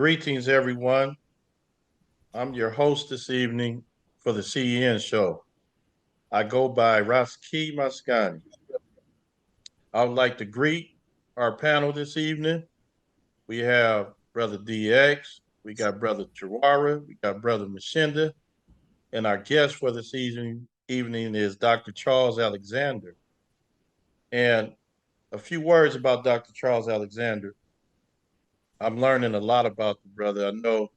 Greetings, everyone. I'm your host this evening for the CEN show. I go by Raski Maskani. I would like to greet our panel this evening. We have Brother DX, we got Brother Chawara, we got Brother Mshinda, and our guest for this evening is Dr. Charles Alexander. And a few words about Dr. Charles Alexander. I'm learning a lot about the brother. I know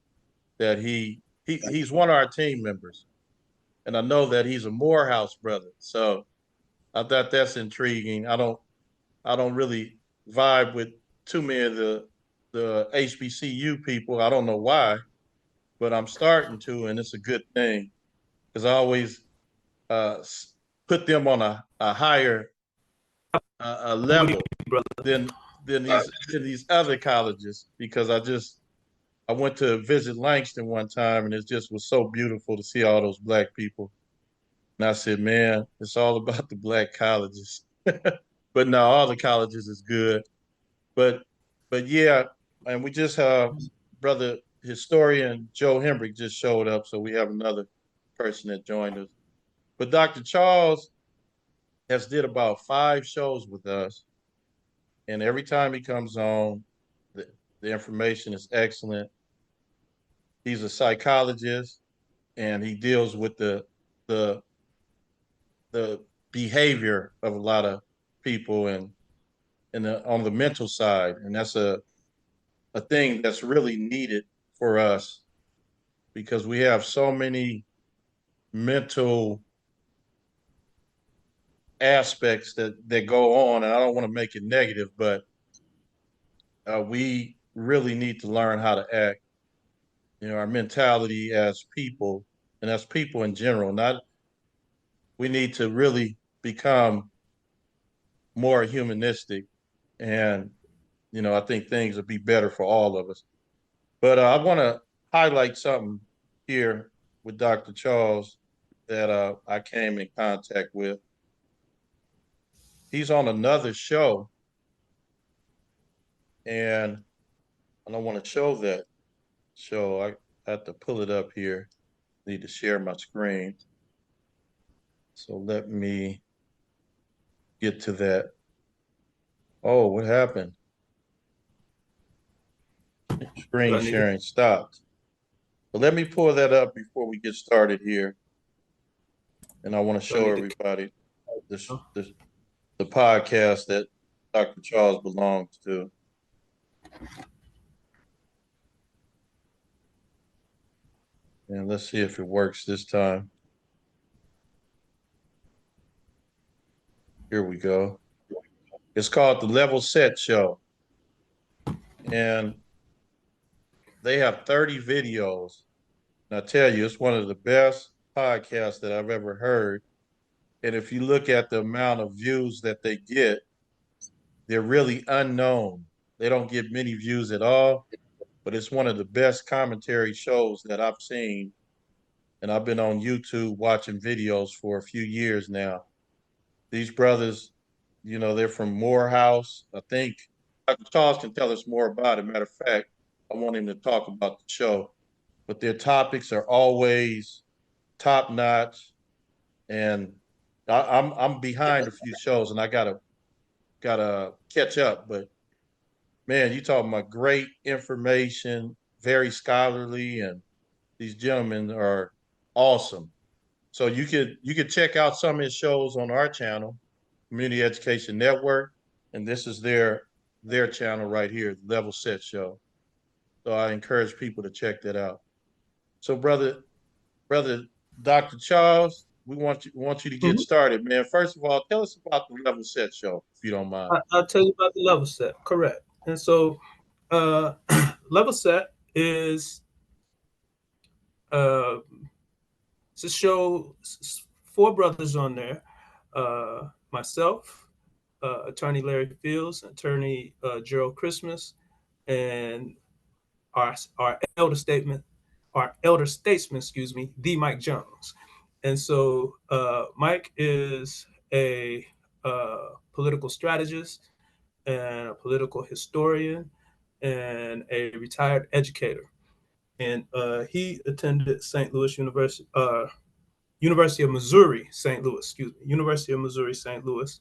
that he's one of our team members, and I know that he's a Morehouse brother. So I thought that's intriguing. I don't really vibe with too many of the HBCU people. I don't know why, but I'm starting to, and it's a good thing because I always uh, put them on a higher What do level you, brother? than these other colleges because I went to visit Langston one time and it just was so beautiful to see all those black people. And I said, man, it's all about the black colleges. But no, all the colleges is good. But but yeah, and we just brother historian Joe Hembrick just showed up, so we have another person that joined us. But Dr. Charles has did about 5 shows with us, and every time he comes on, the information is excellent. He's a psychologist, and he deals with the the behavior of a lot of people and on the mental side, and that's a thing that's really needed for us because we have so many mental aspects that go on, and I don't want to make it negative, but we really need to learn how to act. You know, our mentality as people and as people in general. Not we need to really become more humanistic, and I think things would be better for all of us. But I want to highlight something here with Dr. Charles that I came in contact with. He's on another show, and I don't want to show that show. I have to pull it up here. Need to share my screen. So let me get to that. Oh, what happened? Do Screen I need to? sharing stopped. But let me pull that up before we get started here. And I want to Do I show need to? everybody this the podcast that Dr. Charles belongs to. And let's see if it works this time. Here we go. It's called the Level Set Show. And they have 30 videos. And I tell you, it's one of the best podcasts that I've ever heard. And if you look at the amount of views that they get, they're really unknown. They don't get many views at all, but it's one of the best commentary shows that I've seen. And I've been on YouTube watching videos for a few years now. These brothers, they're from Morehouse. I think Dr. Charles can tell us more about it. Matter of fact, I want him to talk about the show. But their topics are always top notch, and I'm behind a few shows, and I gotta catch up. But man, you talking about great information, very scholarly, and these gentlemen are awesome. So you could check out some of his shows on our channel, Community Education Network, and this is their channel right here, the Level Set Show. So I encourage people to check that out. So brother Dr. Charles, we want you to get Mhm. started, man. First of all, tell us about the Level Set Show, if you don't mind. I'll tell you about the level set. Correct. And so, uh, level set is uh, it's a show. Four brothers on there. Myself, attorney Larry Fields, attorney Gerald Christmas, and our elder statement, our elder statesman, excuse me, the Mike Jones. And so Mike is a political strategist and a political historian and a retired educator. And he attended St. Louis University, University of Missouri, St. Louis, excuse me, University of Missouri, St. Louis.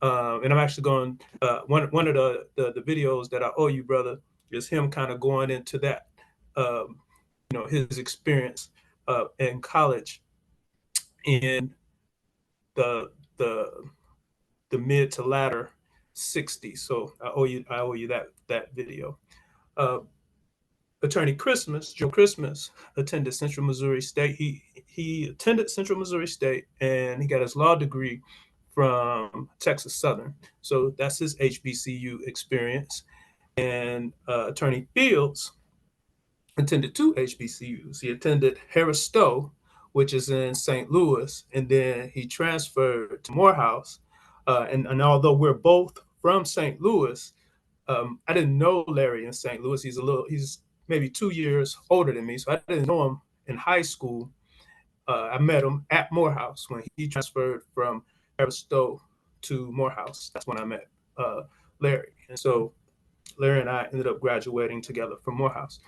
And I'm actually going, one of the videos that I owe you, brother, is him kind of going into that, his experience in college in the the the mid to latter 60s. So I owe you that video. Uh, Attorney Joe Christmas, attended Central Missouri State. He attended Central Missouri State, and he got his law degree from Texas Southern. So that's his HBCU experience. And Attorney Fields attended two HBCUs. He attended Harris Stowe, which is in St. Louis, and then he transferred to Morehouse. And although we're both from St. Louis, I didn't know Larry in St. Louis. He's maybe 2 years older than me, so I didn't know him in high school. I met him at Morehouse when he transferred from Harris Stowe to Morehouse. That's when I met Larry. And so Larry and I ended up graduating together from Morehouse.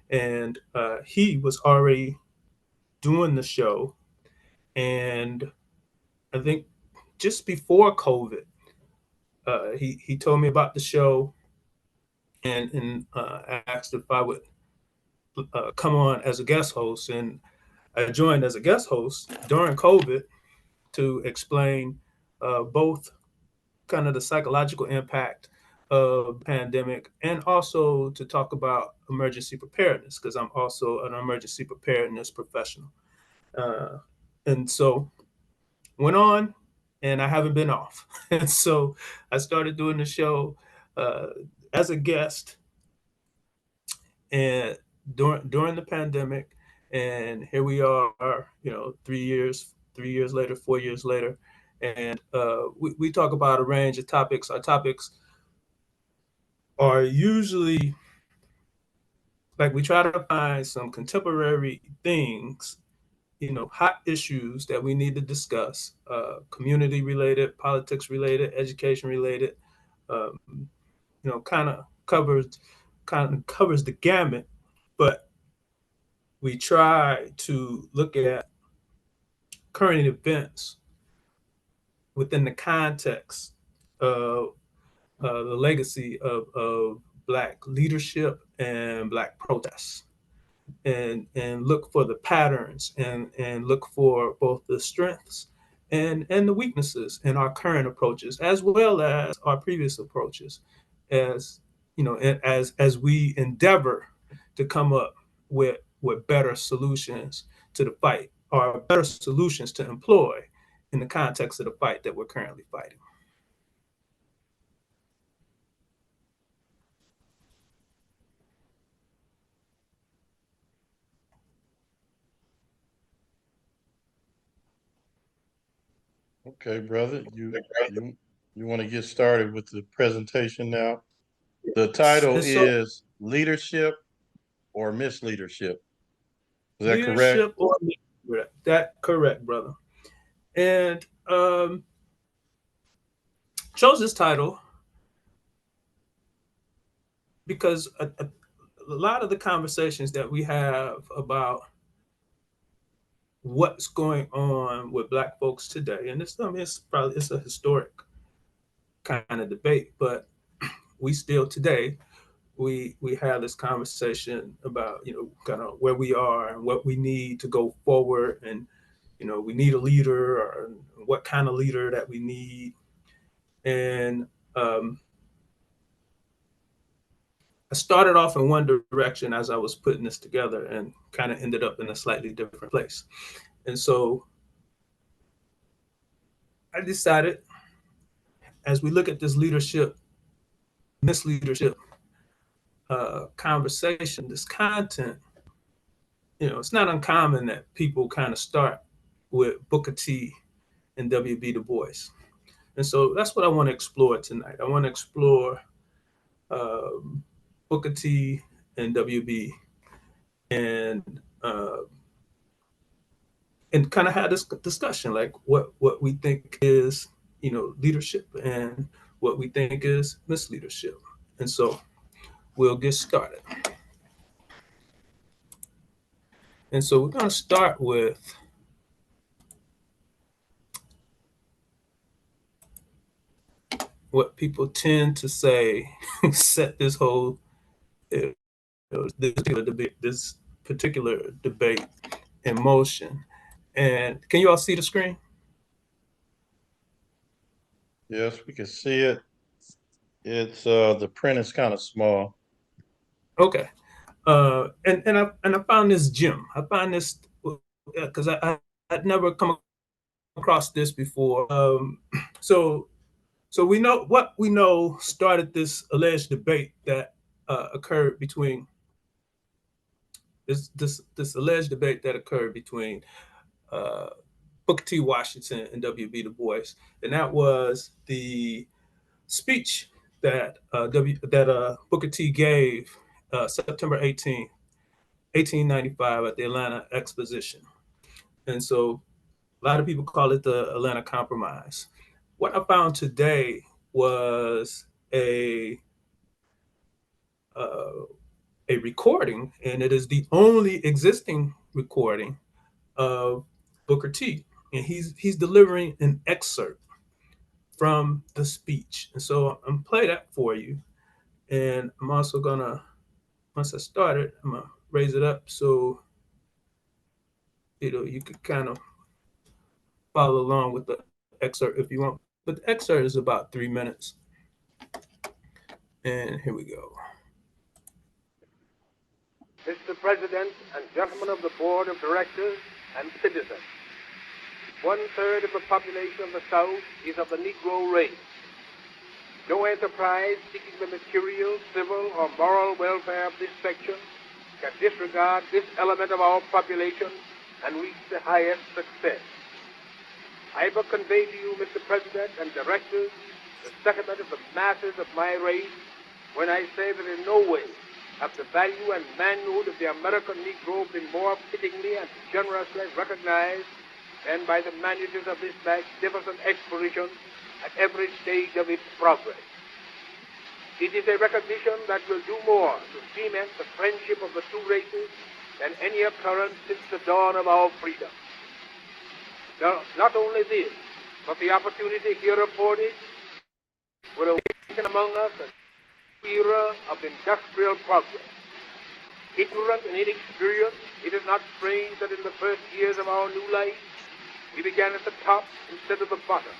And he was already doing the show. And I think just before COVID, he told me about the show and asked if I would come on as a guest host. And I joined as a guest host during COVID to explain both kind of the psychological impact of the pandemic and also to talk about emergency preparedness, because I'm also an emergency preparedness professional. And so went on, and I haven't been off. And so I started doing the show as a guest and during the pandemic, and here we are, 3 years later, 4 years later, and we talk about a range of topics. Our topics are usually like we try to find some contemporary things, hot issues that we need to discuss, community related, politics related, education related, um, kind of covers the gamut, but we try to look at current events within the context of the legacy of Black leadership and Black protests, and look for the patterns and look for both the strengths and the weaknesses in our current approaches as well as our previous approaches, as as we endeavor to come up with better solutions to the fight, or better solutions to employ in the context of the fight that we're currently fighting. Okay, brother, you want to get started with the presentation now? The title And so, is Leadership or Misleadership. Is that correct? leadership or leadership, that correct, brother. And chose this title because a lot of the conversations that we have about what's going on with Black folks today, and it's a historic kind of debate, but we still today we have this conversation about kind of where we are and what we need to go forward, and we need a leader, or what kind of leader that we need. And I started off in one direction as I was putting this together and kind of ended up in a slightly different place. And so I decided, as we look at this misleadership conversation, this content, it's not uncommon that people kind of start with Booker T and W.E.B. Du Bois. And so that's what I want to explore tonight. I want to explore Booker T and W.E.B. and kind of have this discussion, like what we think is leadership and what we think is misleadership. And so we'll get started. And so we're going to start with what people tend to say set this whole this particular debate in motion. And can you all see the screen? Yes, we can see it. It's the print is kind of small. Okay. And I found this gem. I found this because I'd never come across this before. So we know what we know started this alleged debate that occurred between this alleged debate that occurred between uh, Booker T. Washington and W.B. Du Bois, and that was the speech that Booker T gave September 18th, 1895 at the Atlanta Exposition. And so a lot of people call it the Atlanta Compromise. What I found today was uh, a recording, and it is the only existing recording of Booker T. And he's delivering an excerpt from the speech. And so I'm gonna play that for you. And I'm also gonna, once I start it, I'm gonna raise it up so you could kind of follow along with the excerpt if you want. But the excerpt is about 3 minutes. And here we go. Mr. President and gentlemen of the Board of Directors and citizens, 1/3 of the population of the South is of the Negro race. No enterprise seeking the material, civil, or moral welfare of this section can disregard this element of our population and reach the highest success. I will convey to you, Mr. President and Directors, the sentiment of the masses of my race when I say that in no way have the value and manhood of the American Negro been more fittingly and generously recognized than by the managers of this magnificent expedition at every stage of its progress. It is a recognition that will do more to cement the friendship of the two races than any occurrence since the dawn of our freedom. Not only this, but the opportunity here afforded will awaken among us a era of industrial progress. Ignorant and inexperienced, it is not strange that in the first years of our new life, we began at the top instead of the bottom.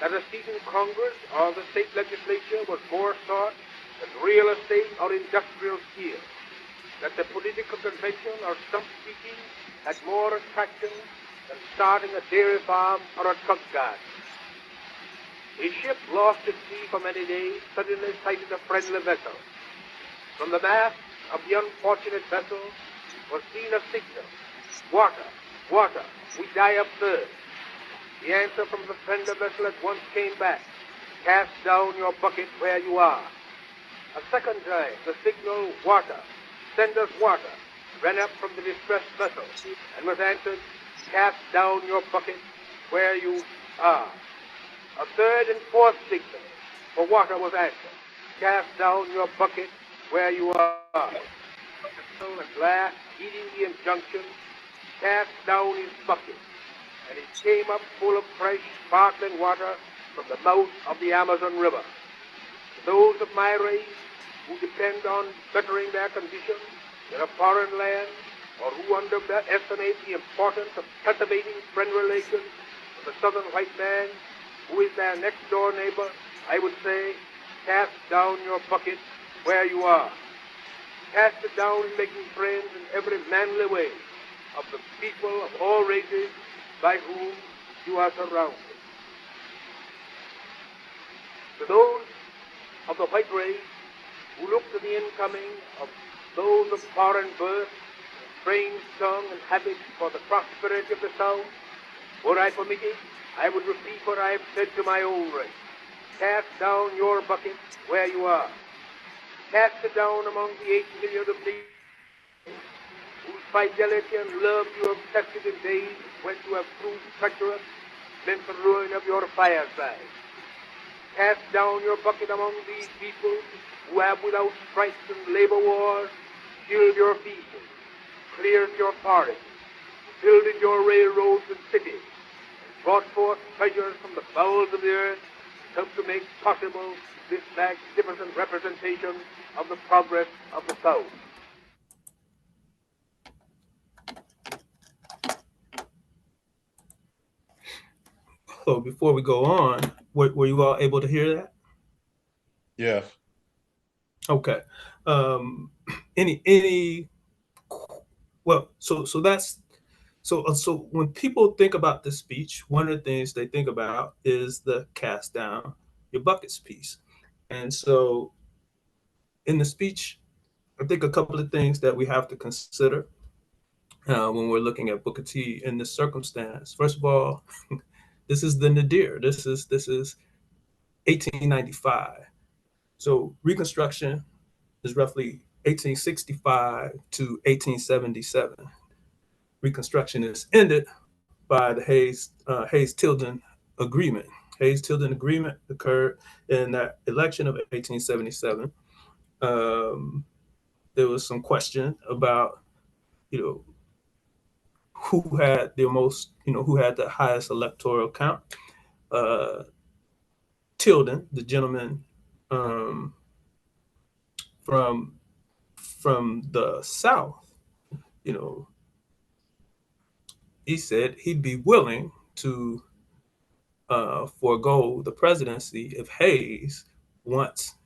That a seat in Congress or the state legislature was more sought than real estate or industrial skill. That the political convention or stump speaking had more attraction than starting a dairy farm or a truck garden. A ship lost at sea for many days suddenly sighted a friendly vessel. From the mast of the unfortunate vessel was seen a signal: "Water, water, we die of thirst." The answer from the friendly vessel at once came back: "Cast down your bucket where you are." A second time, the signal, "Water, send us water," ran up from the distressed vessel and was answered: "Cast down your bucket where you are." A third and fourth signal for water was answered: "Cast down your bucket where you are." At last, heeding the injunction, cast down his bucket, and it came up full of fresh, sparkling water from the mouth of the Amazon River. To those of my race who depend on bettering their condition in a foreign land, or who underestimate the importance of cultivating friend relations with the southern white man, who is their next-door neighbor, I would say, cast down your bucket where you are. Cast it down in making friends in every manly way of the people of all races by whom you are surrounded. To those of the white race who look to the incoming of those of foreign birth, strange tongue and habits for the prosperity of the South, were I permitted, I would repeat what I have said to my own race: cast down your bucket where you are. Cast it down among the 8 million of people whose fidelity and love you have tested in days when you have proved treacherous, meant the ruin of your fireside. Cast down your bucket among these people who have without strikes and labor wars killed your people, cleared your forests, builded your railroads and cities, and brought forth treasures from the bowels of the earth, helped to make possible this magnificent representation of the progress of the South. So before we go on, were you all able to hear that? Yes. Okay. Well, so that's so when people think about the speech, one of the things they think about is the cast down your buckets piece. And so in the speech, I think a couple of things that we have to consider when we're looking at Booker T in this circumstance. First of all, this is the nadir. This is 1895. So Reconstruction is roughly 1865 to 1877. Reconstruction is ended by the Hayes-Tilden Agreement. Hayes-Tilden Agreement occurred in that election of 1877. There was some question about, who had who had the highest electoral count. Tilden, the gentleman from the South, he said he'd be willing to forego the presidency if Hayes, once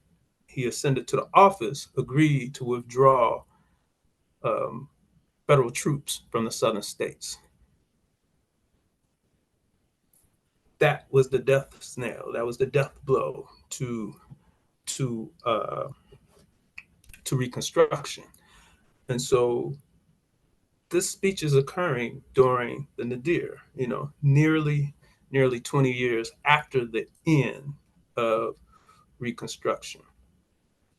he ascended to the office, agreed to withdraw federal troops from the southern states. That was the death snail. That was the death blow to Reconstruction. And so this speech is occurring during the nadir, nearly 20 years after the end of Reconstruction.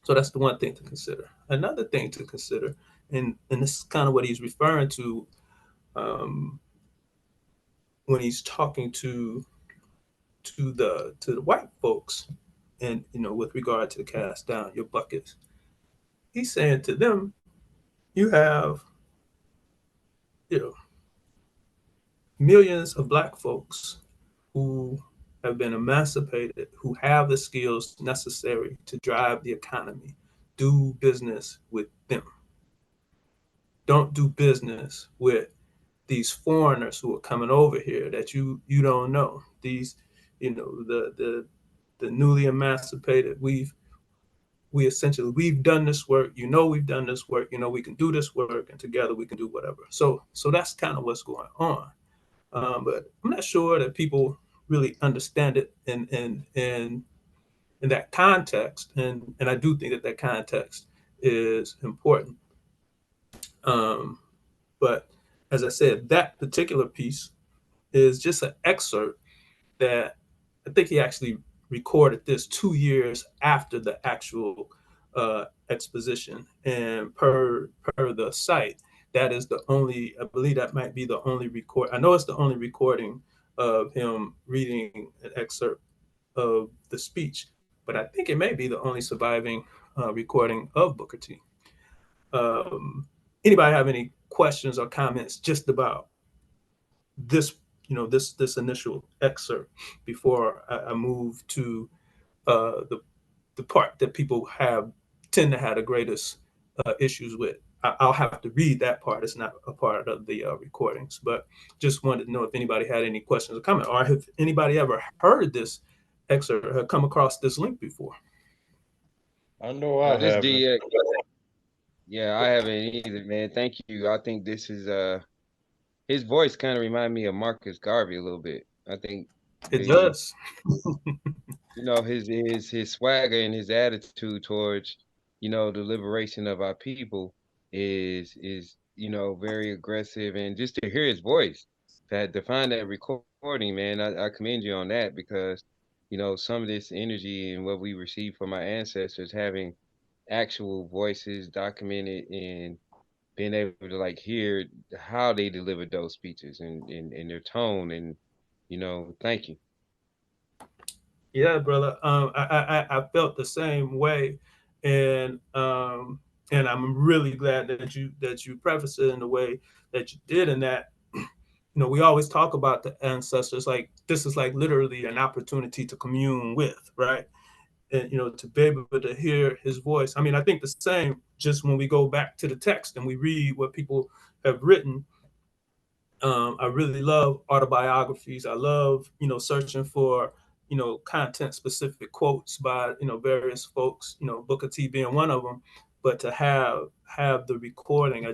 So that's the one thing to consider. Another thing to consider, and this is kind of what he's referring to when he's talking to the white folks, and with regard to cast down your buckets, he's saying to them, you have millions of black folks who have been emancipated, who have the skills necessary to drive the economy. Do business with them. Don't do business with these foreigners who are coming over here that you don't know. These, the newly emancipated. We've done this work. We've done this work. We can do this work, and together we can do whatever. So that's kind of what's going on. But I'm not sure that people really understand it in that context, and I do think that context is important. But as I said, that particular piece is just an excerpt that I think he actually recorded this 2 years after the actual exposition, and per the site, that is the only, I believe that might be the only record. I know it's the only recording of him reading an excerpt of the speech, but I think it may be the only surviving recording of Booker T. Anybody have any questions or comments just about this, this initial excerpt before I move to the part that people tend to have the greatest issues with? I'll have to read that part. It's not a part of the recordings, but just wanted to know if anybody had any questions or comments, or if anybody ever heard this excerpt or have come across this link before. I know I haven't. DX. Yeah, I haven't either, man. Thank you. I think this is his voice kind of remind me of Marcus Garvey a little bit. I think it does. His swagger and his attitude towards, the liberation of our people is very aggressive, and just to hear his voice, to find that recording, man, I commend you on that, because some of this energy and what we received from our ancestors, having actual voices documented and being able to hear how they delivered those speeches and their tone, and thank you. Yeah, brother. I felt the same way, and I'm really glad that you prefaced it in the way that you did, and that we always talk about the ancestors like this is like literally an opportunity to commune with, right? And to be able to hear his voice. I mean, I think the same just when we go back to the text and we read what people have written. I really love autobiographies. I love, searching for, content specific quotes by, various folks, Booker T being one of them. But to have the recording, I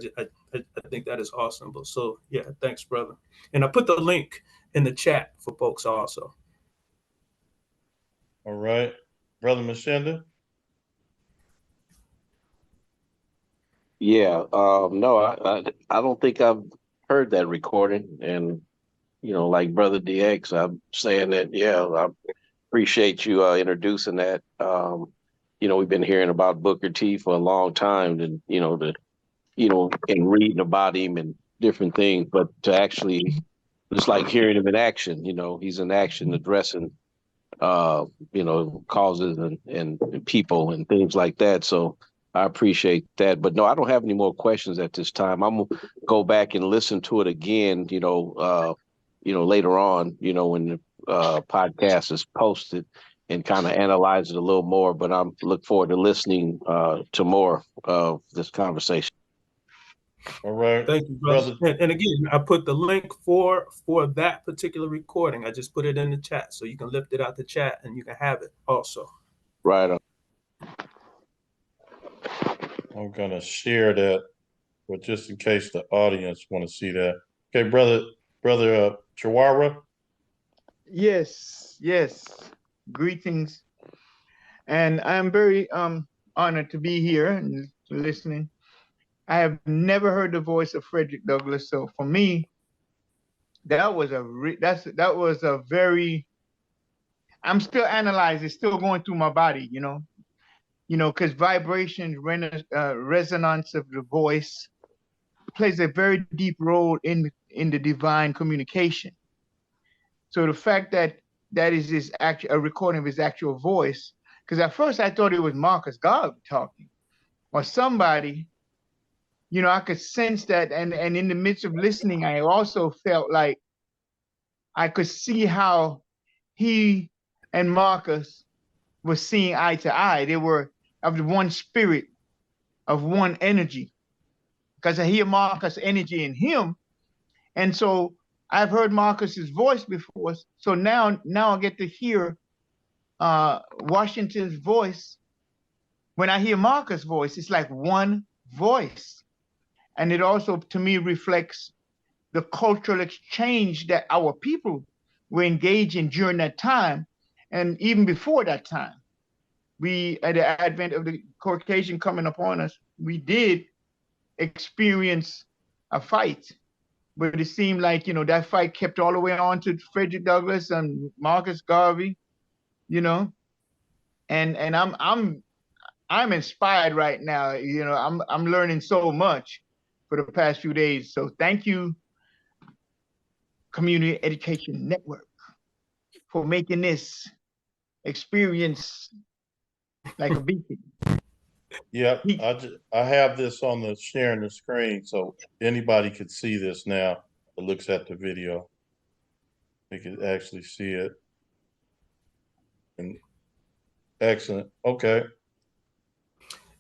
think that is awesome. But so yeah, thanks, brother. And I put the link in the chat for folks also. All right, Brother Mshinda. Yeah, no, I don't think I've heard that recording. And, like Brother DX, I'm saying that, yeah, I appreciate you introducing that. We've been hearing about Booker T for a long time, and, and reading about him and different things, but to actually, it's like hearing him in action, he's in action addressing, causes and people and things like that. So I appreciate that. But no, I don't have any more questions at this time. I'm gonna go back and listen to it again, later on, when the podcast is posted, and kind of analyze it a little more. But I'm look forward to listening to more of this conversation. All right, Thank you, brother. And again, I put the link for that particular recording. I just put it in the chat, so you can lift it out the chat and you can have it also. Right on. I'm gonna share that, but just in case the audience want to see that. Okay, brother Chihuahua. Yes, yes. Greetings. And I'm very honored to be here and listening. I have never heard the voice of Frederick Douglass, so for me, that was a very. I'm still analyzing, still going through my body, because vibration, resonance of the voice plays a very deep role in the divine communication. So the fact that is his actual a recording of his actual voice, because at first I thought it was Marcus Garvey talking or somebody. I could sense that, and in the midst of listening, I also felt like I could see how he and Marcus were seeing eye to eye. They were of the one spirit, of one energy, because I hear Marcus' energy in him, and so I've heard Marcus's voice before. So now I get to hear Washington's voice. When I hear Marcus' voice, it's like one voice. And it also, to me, reflects the cultural exchange that our people were engaged in during that time. And even before that time, at the advent of the Caucasian coming upon us, we did experience a fight. But it seemed like, that fight kept all the way on to Frederick Douglass and Marcus Garvey, and I'm inspired right now. I'm learning so much for the past few days. So thank you, Community Education Network, for making this experience like a beacon. Yep, I have this on the sharing the screen, so anybody could see this now that looks at the video. They could actually see it. And excellent. Okay.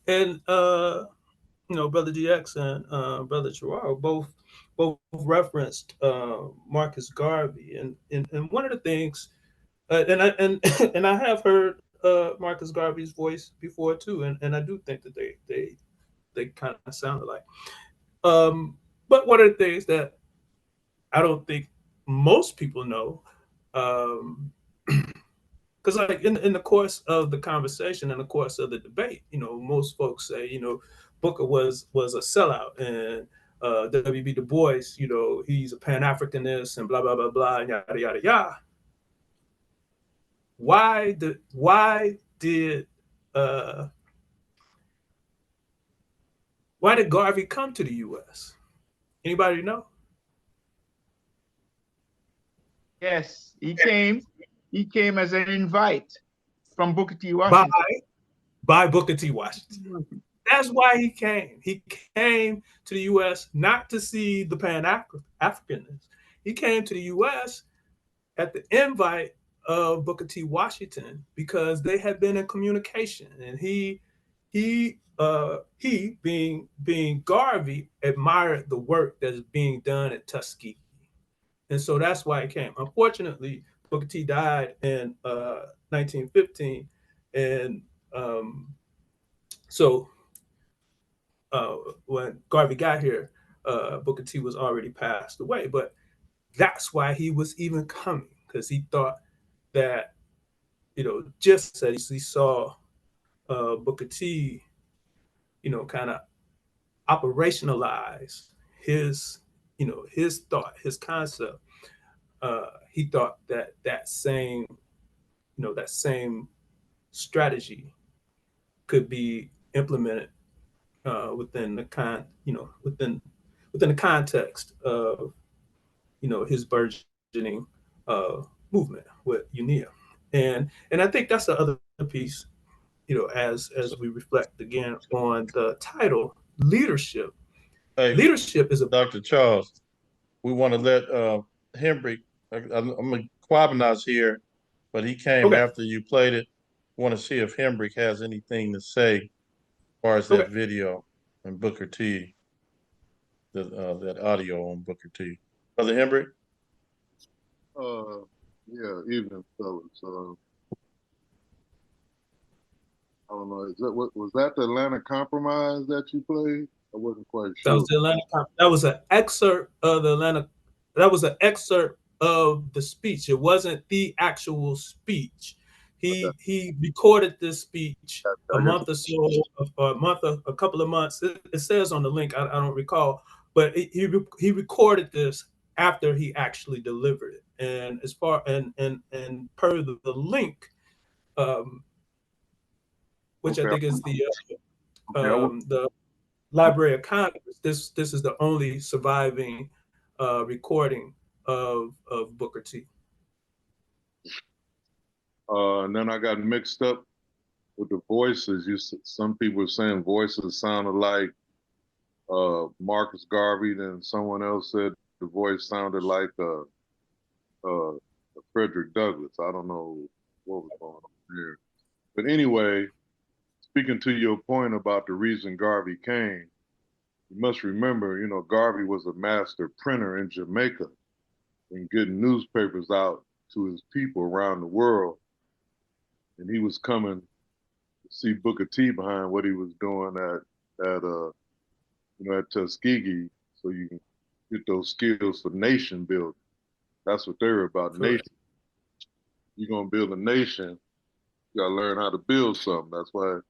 And Brother DX and Brother Chihuahua both referenced Marcus Garvey, and one of the things, and I have heard Marcus Garvey's voice before too, and I do think that they kind of sound alike. But one of the things that I don't think most people know, because like in the course of the conversation, in the course of the debate, most folks say, Booker was a sellout, and W.E.B. Du Bois, he's a Pan-Africanist and blah blah blah blah and yada yada yada. Why did Garvey come to the U.S.? Anybody know? Yes, he came as an invite from Booker T. Washington. by Booker T. Washington. That's why he came. He came to the U.S. not to see the Pan-Africanists. He came to the U.S. at the invite of Booker T. Washington because they had been in communication, and he being Garvey admired the work that is being done at Tuskegee, and so that's why he came. Unfortunately, Booker T died in 1915, and so when Garvey got here, Booker T was already passed away. But that's why he was even coming, because he thought that, just as he saw Booker T, kind of operationalize his, his thought, his concept. He thought that that same strategy could be implemented within the context of his burgeoning movement with UNIA, and I think that's the other piece. As we reflect again on the title, leadership. Hey, Leadership is a Dr. Charles, we want to let Hembrick, Kwabena's here, but he came okay. after you played it. Want to see if Hembrick has anything to say as far as that Okay. video and Booker T, that audio on Booker T. Brother Hembrick? Yeah, evening, fellas. I don't know. Was that the Atlanta Compromise that you played? I wasn't quite That sure. was the Atlanta. That was an excerpt of the Atlanta. That was an excerpt of the speech. It wasn't the actual speech. He recorded this speech a month or so, a couple of months. It says on the link. I don't recall, but he recorded this after he actually delivered it. And as far and per the link, which I think is the Library of Congress. This is the only surviving recording of Booker T. And then I got mixed up with the voices. Some people were saying voices sounded like Marcus Garvey. Then someone else said the voice sounded like Frederick Douglass. I don't know what was going on here. But anyway, speaking to your point about the reason Garvey came, you must remember, Garvey was a master printer in Jamaica and getting newspapers out to his people around the world. And he was coming to see Booker T behind what he was doing at Tuskegee, so you can get those skills for nation building. That's what they're about, Correct. nation. You're gonna build a nation, you gotta learn how to build something. That's why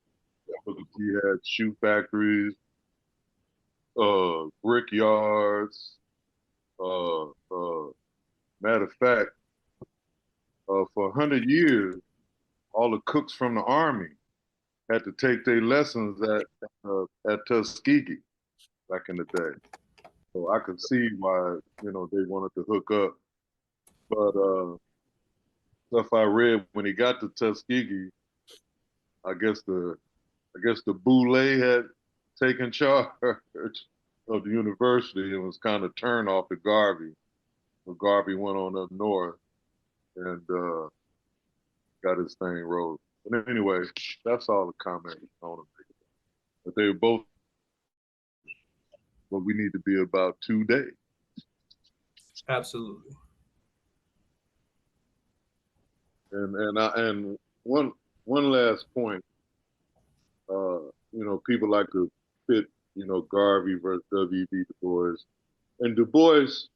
Booker T had shoe factories, brick yards. Matter of fact, for 100 years, all the cooks from the army had to take their lessons at Tuskegee back in the day. So I could see why they wanted to hook up. But stuff I read when he got to Tuskegee, I guess the Boule had taken charge of the university and was kind of turned off to Garvey. So Garvey went on up north and got his thing rolled. But anyway, that's all the comment I want to make. But they were both what we need to be about today. Absolutely. And one last point, people like to pit, Garvey versus W.E.B. Du Bois. And Du Bois,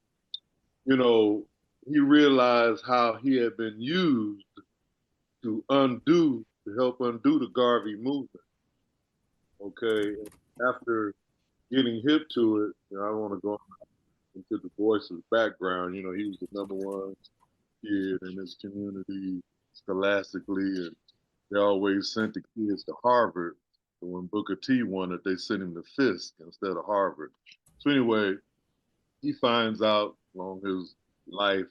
he realized how he had been used to help undo the Garvey movement. Okay, after getting hip to it, I want to go into Du Bois's background. He was the #1 kid in his community scholastically, and they always sent the kids to Harvard. But when Booker T won it, they sent him to Fisk instead of Harvard. So anyway, he finds out along his life,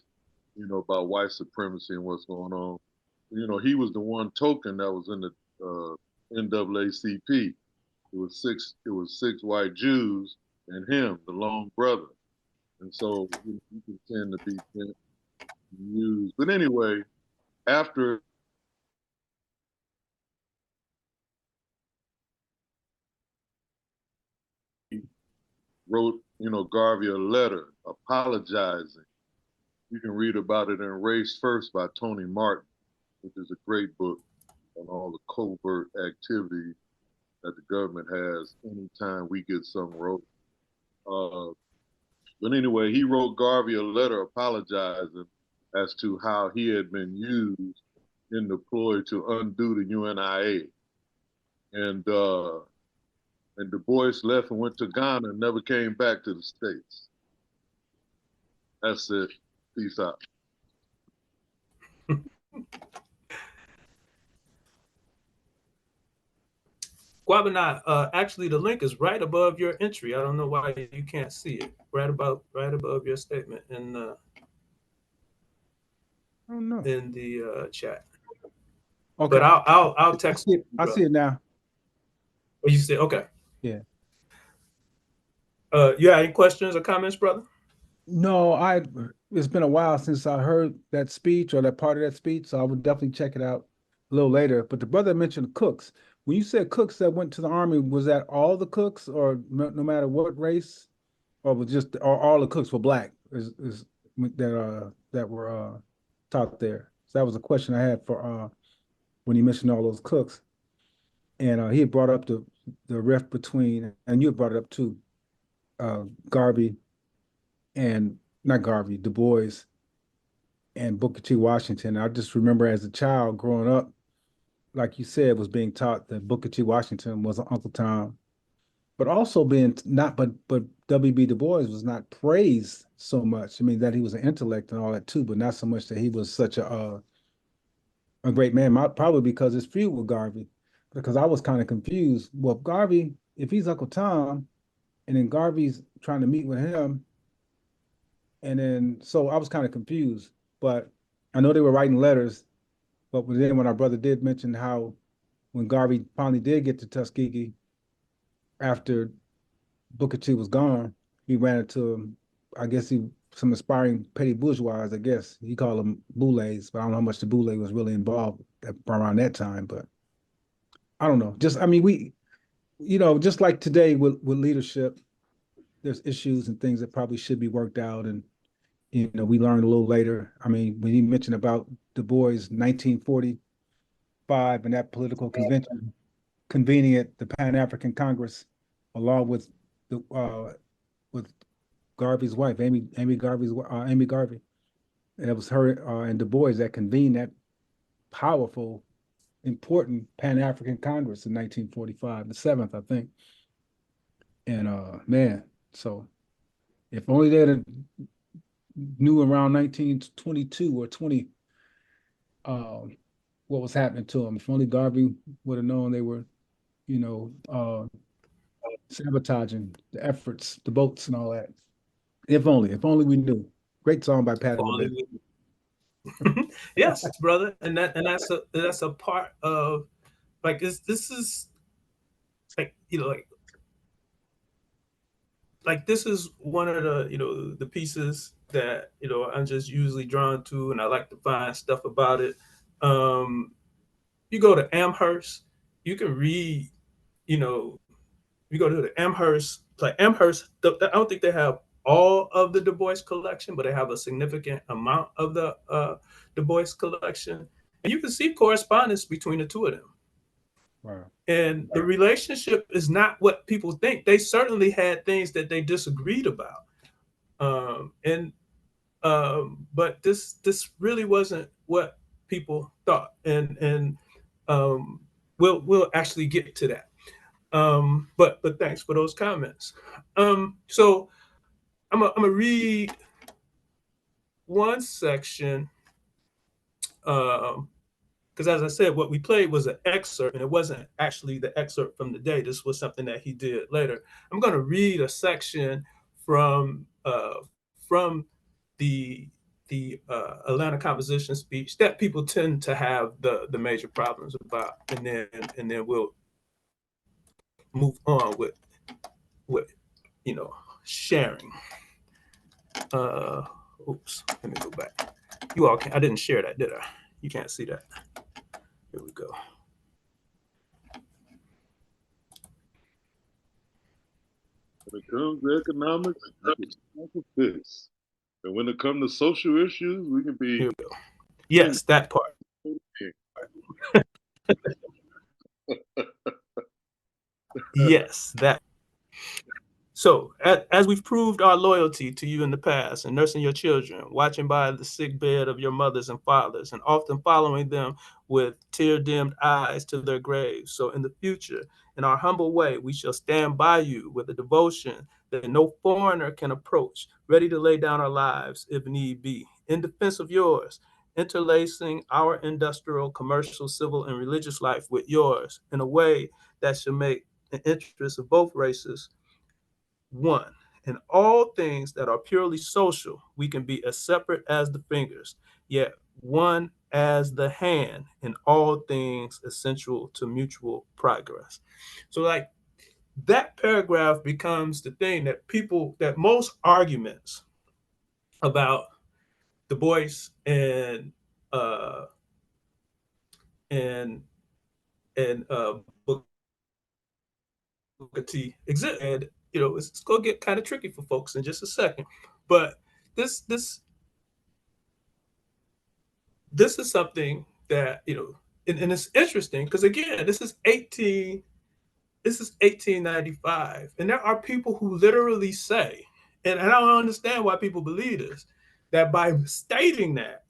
about white supremacy and what's going on. He was the one token that was in the NAACP. It was six white Jews and him, the lone brother. And so you can tend to be used. But anyway, after he wrote, Garvey a letter apologizing. You can read about it in Race First by Tony Martin, which is a great book on all the covert activity that the government has anytime we get something wrong. But anyway, he wrote Garvey a letter apologizing as to how he had been used in the ploy to undo the UNIA. And Du Bois left and went to Ghana and never came back to the States. That's it. Peace out. Kwabena, actually, the link is right above your entry. I don't know why you can't see it. Right above your statement in the chat. Okay. But I'll text it. I see it now. Oh, you see? Okay. Yeah. You have any questions or comments, brother? No, it's been a while since I heard that speech or that part of that speech, so I would definitely check it out a little later. But the brother mentioned cooks. When you said cooks that went to the army, was that all the cooks, or no matter what race, or was just, or all the cooks were black? That were taught there? So that was a question I had for when he mentioned all those cooks, and he had brought up the rift between, and you had brought it up too, Garvey. And not Garvey, Du Bois and Booker T. Washington. I just remember as a child growing up, like you said, was being taught that Booker T. Washington was Uncle Tom, but also being but W.E.B. Du Bois was not praised so much. I mean, that he was an intellect and all that too, but not so much that he was such a great man, probably because his feud with Garvey, because I was kind of confused. Well, Garvey, if he's Uncle Tom, and then Garvey's trying to meet with him, and then, so I was kind of confused, but I know they were writing letters. But then when our brother did mention how when Garvey finally did get to Tuskegee after Booker T was gone, he ran into, I guess, some aspiring petty bourgeois, I guess. He called them boulets, but I don't know how much the boule was really involved around that time. But I don't know. Just, I mean, just like today with leadership, there's issues and things that probably should be worked out. And we learned a little later. I mean, when you mentioned about Du Bois 1945 and that political convention convening at the Pan-African Congress, along with Garvey's wife, Amy Garvey, and it was her and Du Bois that convened that powerful, important Pan-African Congress in 1945, the 7th, I think. And man, so if only they'd have knew around 1922 or 20 what was happening to them. If only Garvey would have known they were, sabotaging the efforts, the boats and all that. If only we knew. Great song by Patti LaBelle. Yes, brother. And that's a part of, like, this is like, like this is one of the the pieces that I'm just usually drawn to, and I like to find stuff about it. You go to Amherst, you can read, you go to the Amherst, like Amherst. I don't think they have all of the Du Bois collection, but they have a significant amount of the Du Bois collection, and you can see correspondence between the two of them. Wow. And the relationship is not what people think. They certainly had things that they disagreed about. But this really wasn't what people thought. And we'll actually get to that. But thanks for those comments. So I'm gonna read one section. Because as I said, what we played was an excerpt, and it wasn't actually the excerpt from the day. This was something that he did later. I'm going to read a section from the Atlanta composition speech that people tend to have the major problems about, and then we'll move on with sharing. Oops, let me go back. You all can I didn't share that, did I? You can't see that. Here we go. When it comes to economics, we can tackle this. And when it comes to social issues, we can be. Here we go. Yes, that part. Yes, that. So, as we've proved our loyalty to you in the past and nursing your children, watching by the sick bed of your mothers and fathers, and often following them with tear-dimmed eyes to their graves. So in the future, in our humble way, we shall stand by you with a devotion that no foreigner can approach, ready to lay down our lives if need be, in defense of yours, interlacing our industrial, commercial, civil, and religious life with yours in a way that should make the interests of both races one. In all things that are purely social, we can be as separate as the fingers, yet one as the hand in all things essential to mutual progress. So, like, that paragraph becomes the thing that most arguments about DuBois and uh, and Booker T exist. And it's gonna get kind of tricky for folks in just a second. But this is something that and it's interesting because, again, this is 1895, and there are people who literally say, and I don't understand why people believe this, that by stating that,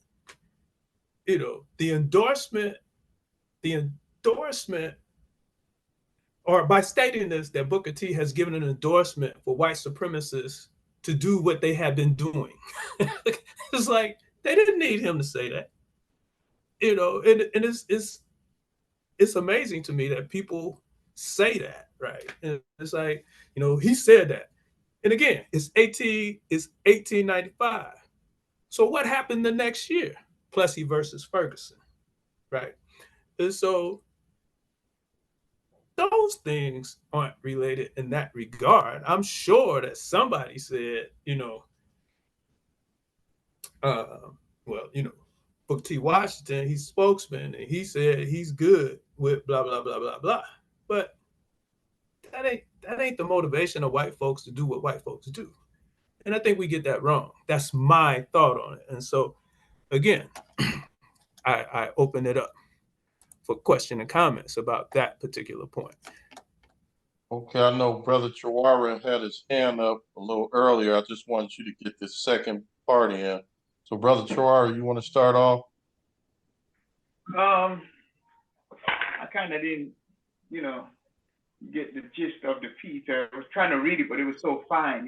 the endorsement, or by stating this, that Booker T has given an endorsement for white supremacists to do what they have been doing. It's like they didn't need him to say that. And it's amazing to me that people say that, right? And it's like, he said that. And again, it's 1895. So what happened the next year? Plessy versus Ferguson, right? And so those things aren't related in that regard. I'm sure that somebody said, well, Booker T. Washington, he's spokesman, and he said he's good with blah blah blah blah blah. But that ain't the motivation of white folks to do what white folks do. And I think we get that wrong. That's my thought on it. And so, again, I open it up for question and comments about that particular point. Okay, I know Brother Chawara had his hand up a little earlier. I just wanted you to get this second part in. So, Brother Chawara, you want to start off? I kind of didn't, get the gist of the piece. I was trying to read it, but it was so fine,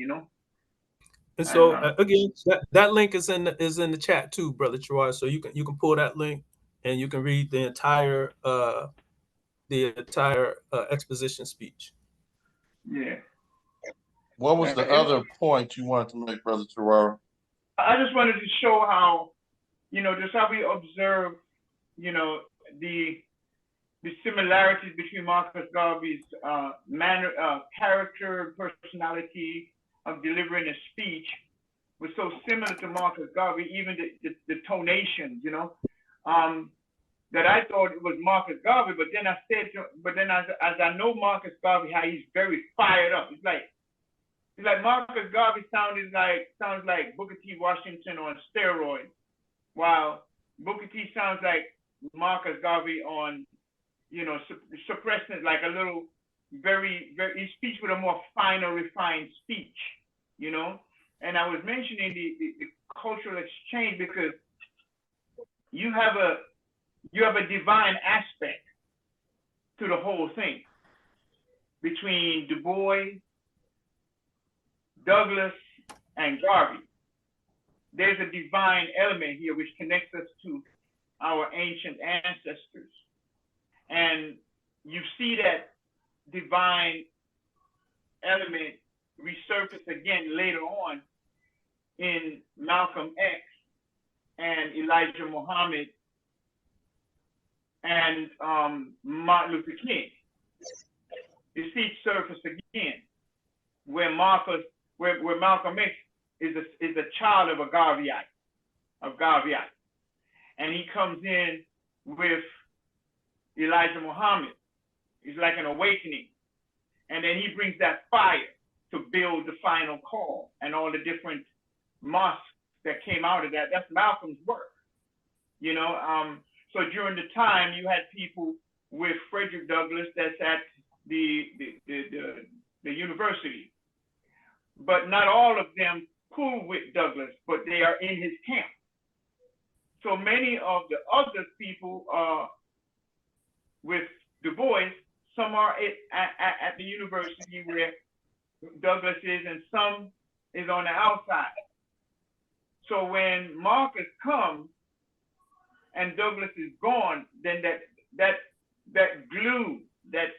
And so again, that link is in the chat too, Brother Chawara. So you can pull that link and you can read the entire exposition speech. Yeah. What was the other point you wanted to make, Brother Chawara? I just wanted to show how, just how we observe, the similarities between Marcus Garvey's manner, character, personality of delivering a speech was so similar to Marcus Garvey, even the tonations, that I thought it was Marcus Garvey. But then I said, as I know Marcus Garvey, how he's very fired up. It's like Marcus Garvey sounds like Booker T. Washington on steroids, while Booker T sounds like Marcus Garvey on, suppressing it, like a little very, very, he speaks with a more finer, refined speech, And I was mentioning the cultural exchange because you have a divine aspect to the whole thing between Du Bois, Douglas, and Garvey. There's a divine element here which connects us to our ancient ancestors. And you see that divine element resurface again later on in Malcolm X and Elijah Muhammad and Martin Luther King. deceit surfaced again, where Malcolm X is a child of a Garveyite, and he comes in with Elijah Muhammad. It's like an awakening, and then he brings that fire to build the final call and all the different mosques that came out of that. That's Malcolm's work, you know. So during the time, you had people with Frederick Douglass that's at the university, but not all of them pull with Douglass, but they are in his camp. So many of the other people with Du Bois, some are at the university where Douglass is, and some is on the outside. So when Marcus comes and Douglass is gone, then that glue, that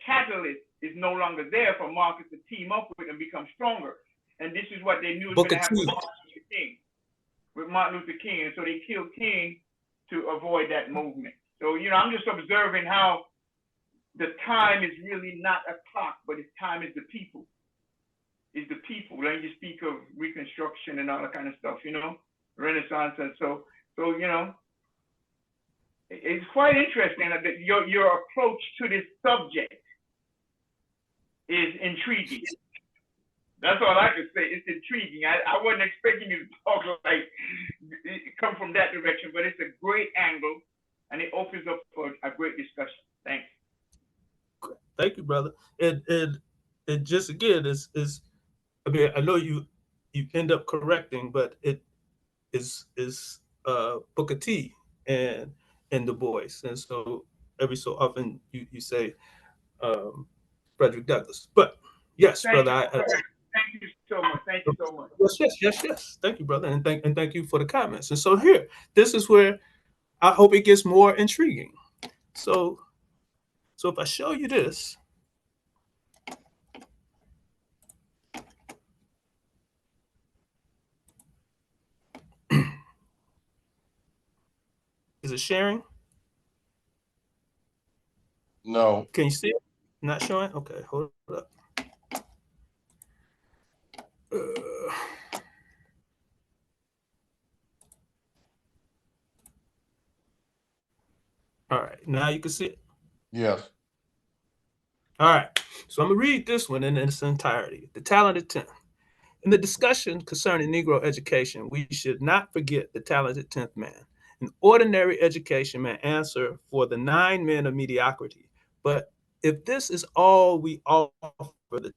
catalyst is no longer there for Marcus to team up with and become stronger. And this is what they knew was going to happen with Martin Luther King. And so they killed King to avoid that movement. So, you know, I'm just observing how the time is really not a clock, but its time is the people. Is the people. When you speak of Reconstruction and all that kind of stuff, you know, Renaissance, and so you know, it's quite interesting that your approach to this subject is intriguing. That's all I can say. It's intriguing. I wasn't expecting you to talk like come from that direction, but it's a great angle, and it opens up for a great discussion. Thanks. Thank you, brother. It just again is. I mean, I know you end up correcting, but it is Booker T and Du Bois, and so every so often you say Frederick Douglass. But yes, brother. Thank you so much. Thank you so much. Yes. Thank you, brother, and thank you for the comments. And so here, this is where I hope it gets more intriguing. So if I show you this. Is it sharing? No. Can you see it? Not showing? Okay, hold up. All right, now you can see it. Yes. All right, so I'm gonna read this one in its entirety. The Talented 10th. In the discussion concerning Negro education, we should not forget the talented 10th man. An ordinary education may answer for the 9 men of mediocrity, but if this is all we offer the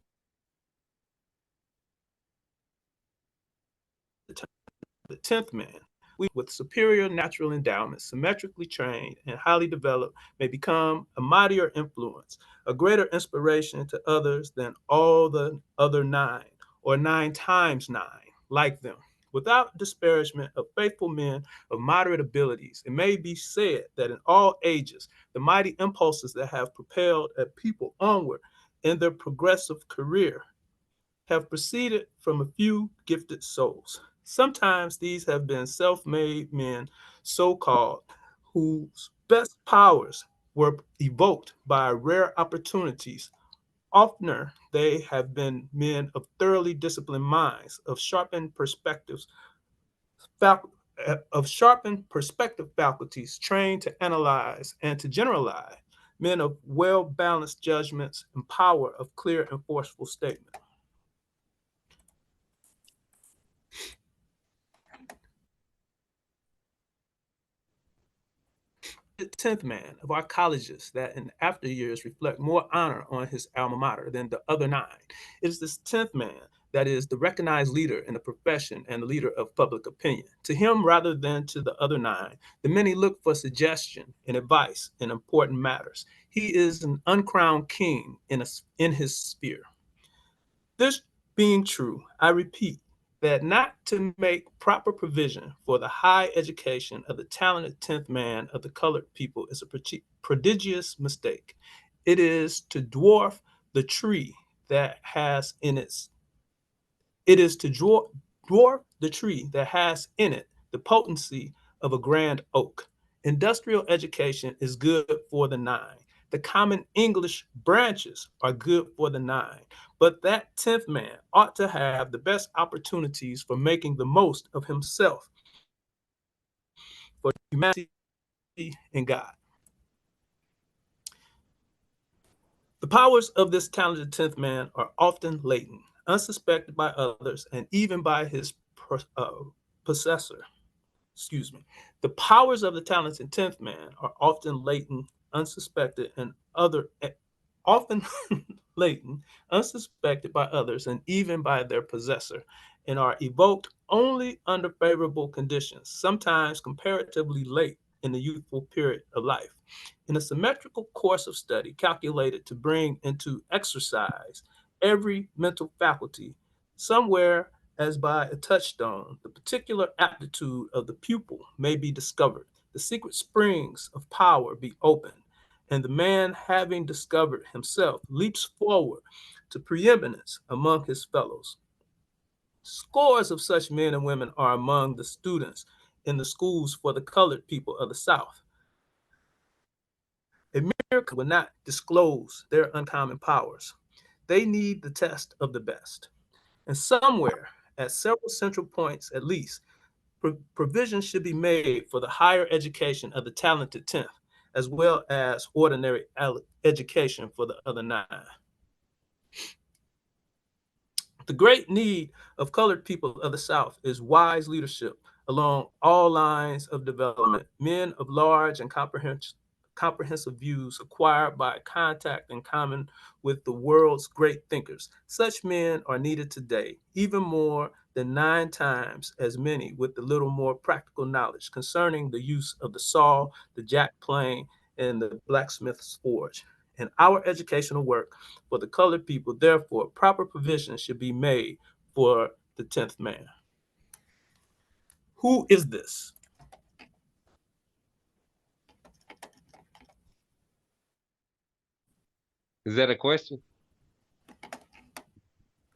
10th man, we with superior natural endowments, symmetrically trained and highly developed, may become a mightier influence, a greater inspiration to others than all the other 9, or 9 times 9, like them. Without disparagement of faithful men of moderate abilities, it may be said that in all ages, the mighty impulses that have propelled a people onward in their progressive career have proceeded from a few gifted souls. Sometimes these have been self-made men, so-called, whose best powers were evoked by rare opportunities. Oftener, they have been men of thoroughly disciplined minds, of sharpened perspective faculties, trained to analyze and to generalize, men of well-balanced judgments and power of clear and forceful statement. The 10th man of our colleges that in after years reflect more honor on his alma mater than the other 9. It is this 10th man that is the recognized leader in the profession and the leader of public opinion. To him, rather than to the other 9, the many look for suggestion and advice in important matters. He is an uncrowned king in his sphere. This being true, I repeat, that not to make proper provision for the high education of the talented 10th man of the colored people is a prodigious mistake. It is to dwarf the tree that has in its. It is to dwarf the tree that has in it the potency of a grand oak. Industrial education is good for the 9. The common English branches are good for the 9, but that 10th man ought to have the best opportunities for making the most of himself for humanity and God. The powers of this talented 10th man are often latent, unsuspected by others, and even by his possessor. Excuse me. The powers of the talented 10th man are often latent, unsuspected, and often latent, unsuspected by others, and even by their possessor, and are evoked only under favorable conditions, sometimes comparatively late in the youthful period of life. In a symmetrical course of study calculated to bring into exercise every mental faculty, somewhere as by a touchstone, the particular aptitude of the pupil may be discovered, the secret springs of power be opened, and the man, having discovered himself, leaps forward to preeminence among his fellows. Scores of such men and women are among the students in the schools for the colored people of the South. A miracle will not disclose their uncommon powers. They need the test of the best. And somewhere, at several central points at least, provision should be made for the higher education of the talented 10th, as well as ordinary education for the other 9. The great need of colored people of the South is wise leadership along all lines of development, men of large and comprehensive views acquired by contact in common with the world's great thinkers. Such men are needed today, even more than 9 times as many with a little more practical knowledge concerning the use of the saw, the jack plane, and the blacksmith's forge. In our educational work for the colored people, therefore, proper provision should be made for the 10th man. Who is this? Is that a question?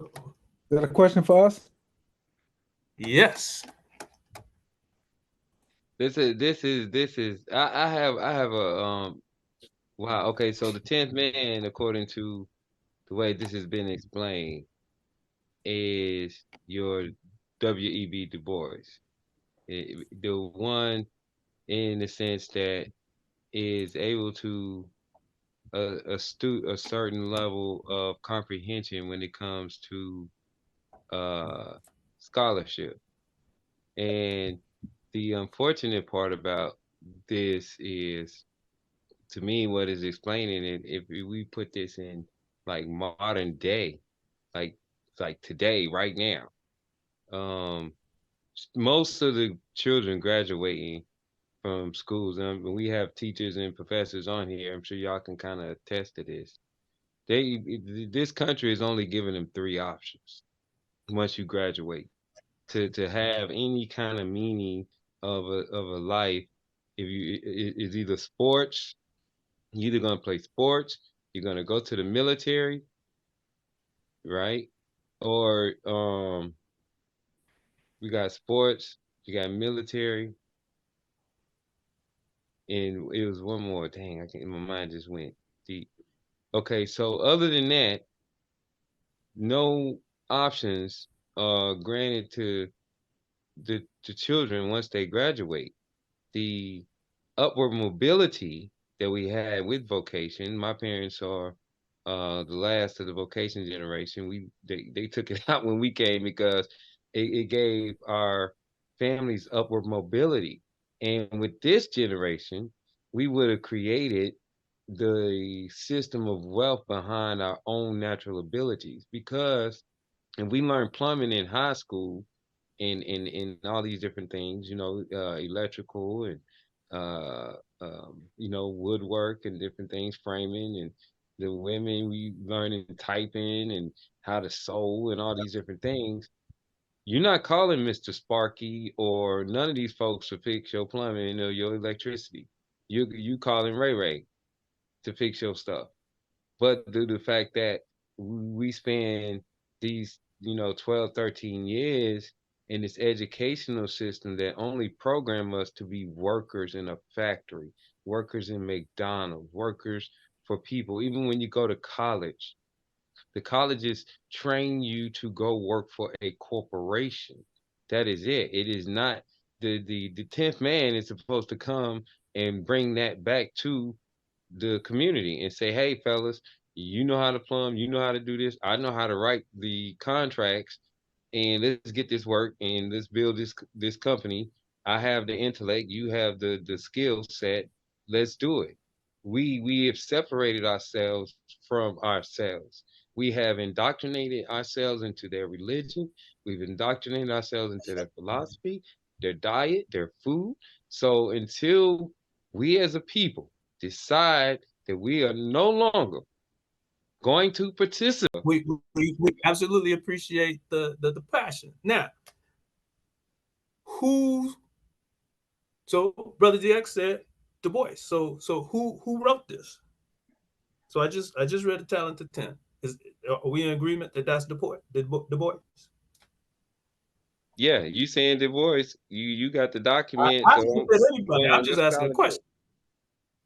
Is that a question for us? Yes. This is I have a wow, okay, so the 10th man, according to the way this has been explained, is your W.E.B. Du Bois. The one in the sense that is able to a certain level of comprehension when it comes to scholarship. And the unfortunate part about this is, to me, what is explaining it, if we put this in like modern day, like today, right now, um, most of the children graduating from schools, and we have teachers and professors on here, I'm sure y'all can kind of attest to this. This country is only giving them 3 options once you graduate to have any kind of meaning of a life. If you is either sports, you're either gonna play sports, you're gonna go to the military, right? Or we got sports, you got military, and it was one more. Dang, I can't. My mind just went deep. Okay, so other than that, no options are granted to the children once they graduate. The upward mobility that we had with vocation. My parents are the last of the vocation generation. They took it out when we came because it gave our families upward mobility. And with this generation, we would have created the system of wealth behind our own natural abilities because and we learned plumbing in high school and all these different things, electrical and woodwork and different things, framing, and the women we learning typing and how to sew and all these different things. You're not calling Mr. Sparky or none of these folks to fix your plumbing or your electricity. You calling Ray Ray to fix your stuff. But due to the fact that we spend these, 12, 13 years in this educational system that only program us to be workers in a factory, workers in McDonald's, workers for people. Even when you go to college, the colleges train you to go work for a corporation. That is it. It is not the 10th man is supposed to come and bring that back to the community and say, hey, fellas, you know how to plumb, you know how to do this. I know how to write the contracts, and let's get this work and let's build this company. I have the intellect, you have the skill set. Let's do it. We have separated ourselves from ourselves. We have indoctrinated ourselves into their religion. We've indoctrinated ourselves into their philosophy, their diet, their food. So until we as a people decide that we are no longer going to participate. We absolutely appreciate the passion. Now, so Brother DX said Du Bois. So who wrote this? So I just read The Talented 10. Are we in agreement that that's Du Bois? Du Bois? Yeah, you saying Du Bois, you got the document. I So I'm just asking a question.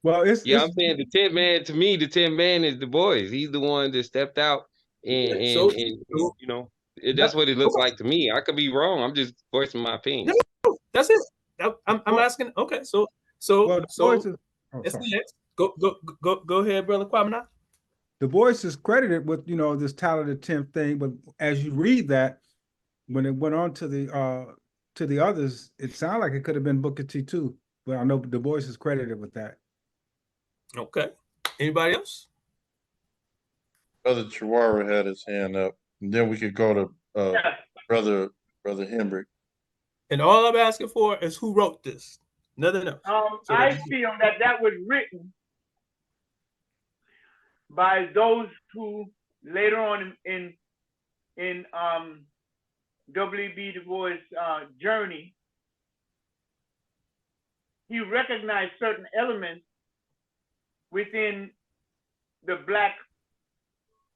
Well, yeah, I'm saying the 10th man, to me, the 10th man is Du Bois. He's the one that stepped out and you know, that's what it looks like to me. I could be wrong. I'm just voicing my opinion. No, that's it. I'm asking. Okay, so well, it's next. Go ahead, Brother Kwabena. Du Bois is credited with, this talented 10th thing, but as you read that, when it went on to the others, it sounded like it could have been Booker T too. But I know Du Bois is credited with that. Okay. Anybody else? Brother Chihuahua had his hand up, and then we could go to Brother Hembrick. And all I'm asking for is who wrote this. Nothing else. I feel that was written by those who later on in W.E.B. Du Bois' journey, he recognized certain elements within the Black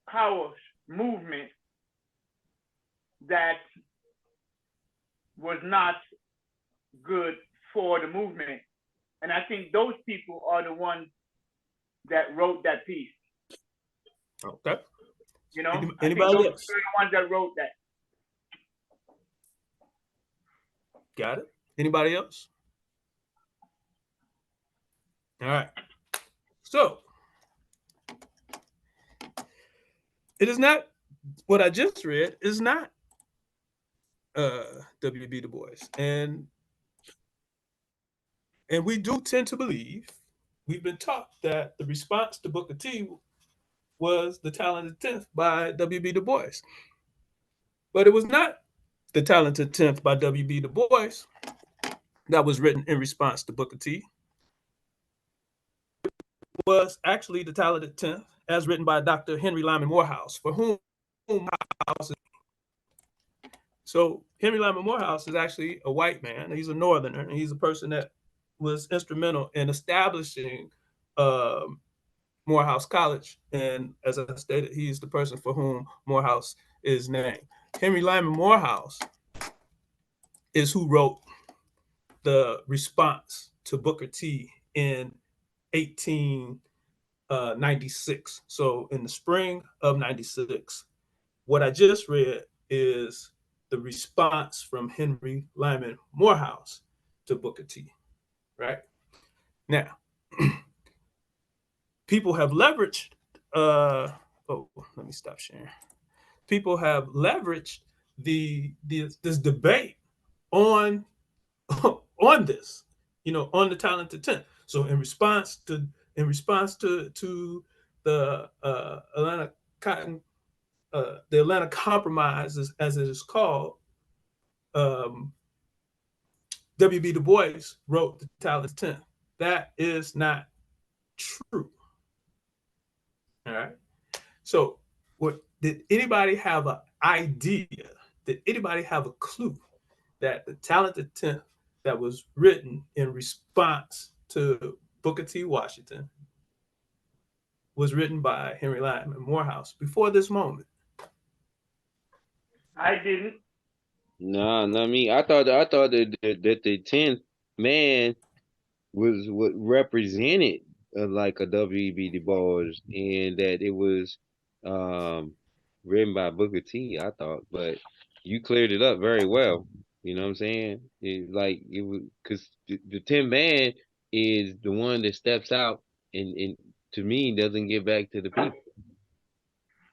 Power movement that was not good for the movement. And I think those people are the ones that wrote that piece. Okay. Anybody else? Are the ones that wrote that. Got it. Anybody else? All right. So it is not what I just read is not W.E.B. Du Bois. And we do tend to believe, we've been taught that the response to Booker T was The Talented 10th by W.E.B. Du Bois. But it was not The Talented 10th by W.E.B. Du Bois that was written in response to Booker T. It was actually The Talented 10th as written by Dr. Henry Lyman Morehouse, for whom Morehouse is. So Henry Lyman Morehouse is actually a white man. He's a Northerner, and he's a person that was instrumental in establishing Morehouse College. And as I stated, he's the person for whom Morehouse is named. Henry Lyman Morehouse is who wrote the response to Booker T in 1896. So in the spring of 96, what I just read is the response from Henry Lyman Morehouse to Booker T, right? Now, people have leveraged, let me stop sharing. People have leveraged this debate on this, on the Talented 10. So in response to the Atlanta Cotton, the Atlanta Compromise, as it is called, W.E.B. Du Bois wrote the Talented 10. That is not true. All right. So, did anybody have an idea? Did anybody have a clue that the Talented 10th that was written in response to Booker T. Washington was written by Henry Lyman Morehouse before this moment? I didn't. No, not me. I thought that the 10th man was what represented like a W.E.B. Du Bois, and that it was written by Booker T, I thought, but you cleared it up very well. You know what I'm saying? It was because the 10 man is the one that steps out and to me doesn't give back to the people.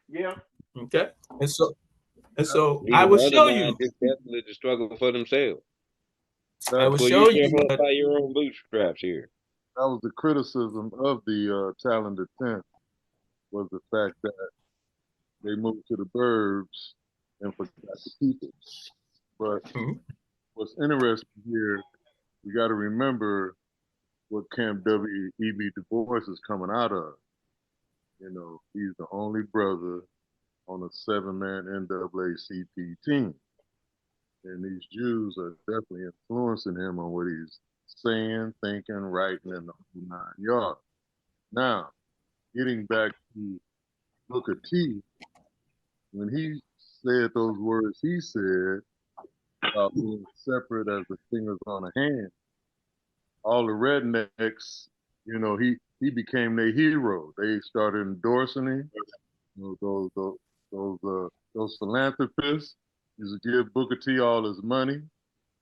Yeah. Okay. And so I Even will the other show nine you. just definitely struggle for themselves. I will Well, show you're you helped what. by your own bootstraps here. That was the criticism of the talented 10, was the fact that they moved to the burbs and forgot the people. But Mhm. what's interesting here, you got to remember what Camp W.E.B. Du Bois is coming out of. You know, he's the only brother on a 7-man NAACP team. And these Jews are definitely influencing him on what he's saying, thinking, writing, and the whole 9 yards. Now, getting back to Booker T, when he said those words he said about being separate as the fingers on a hand, all the rednecks, you know, he became their hero. They started endorsing him. You know, those philanthropists used to give Booker T all his money,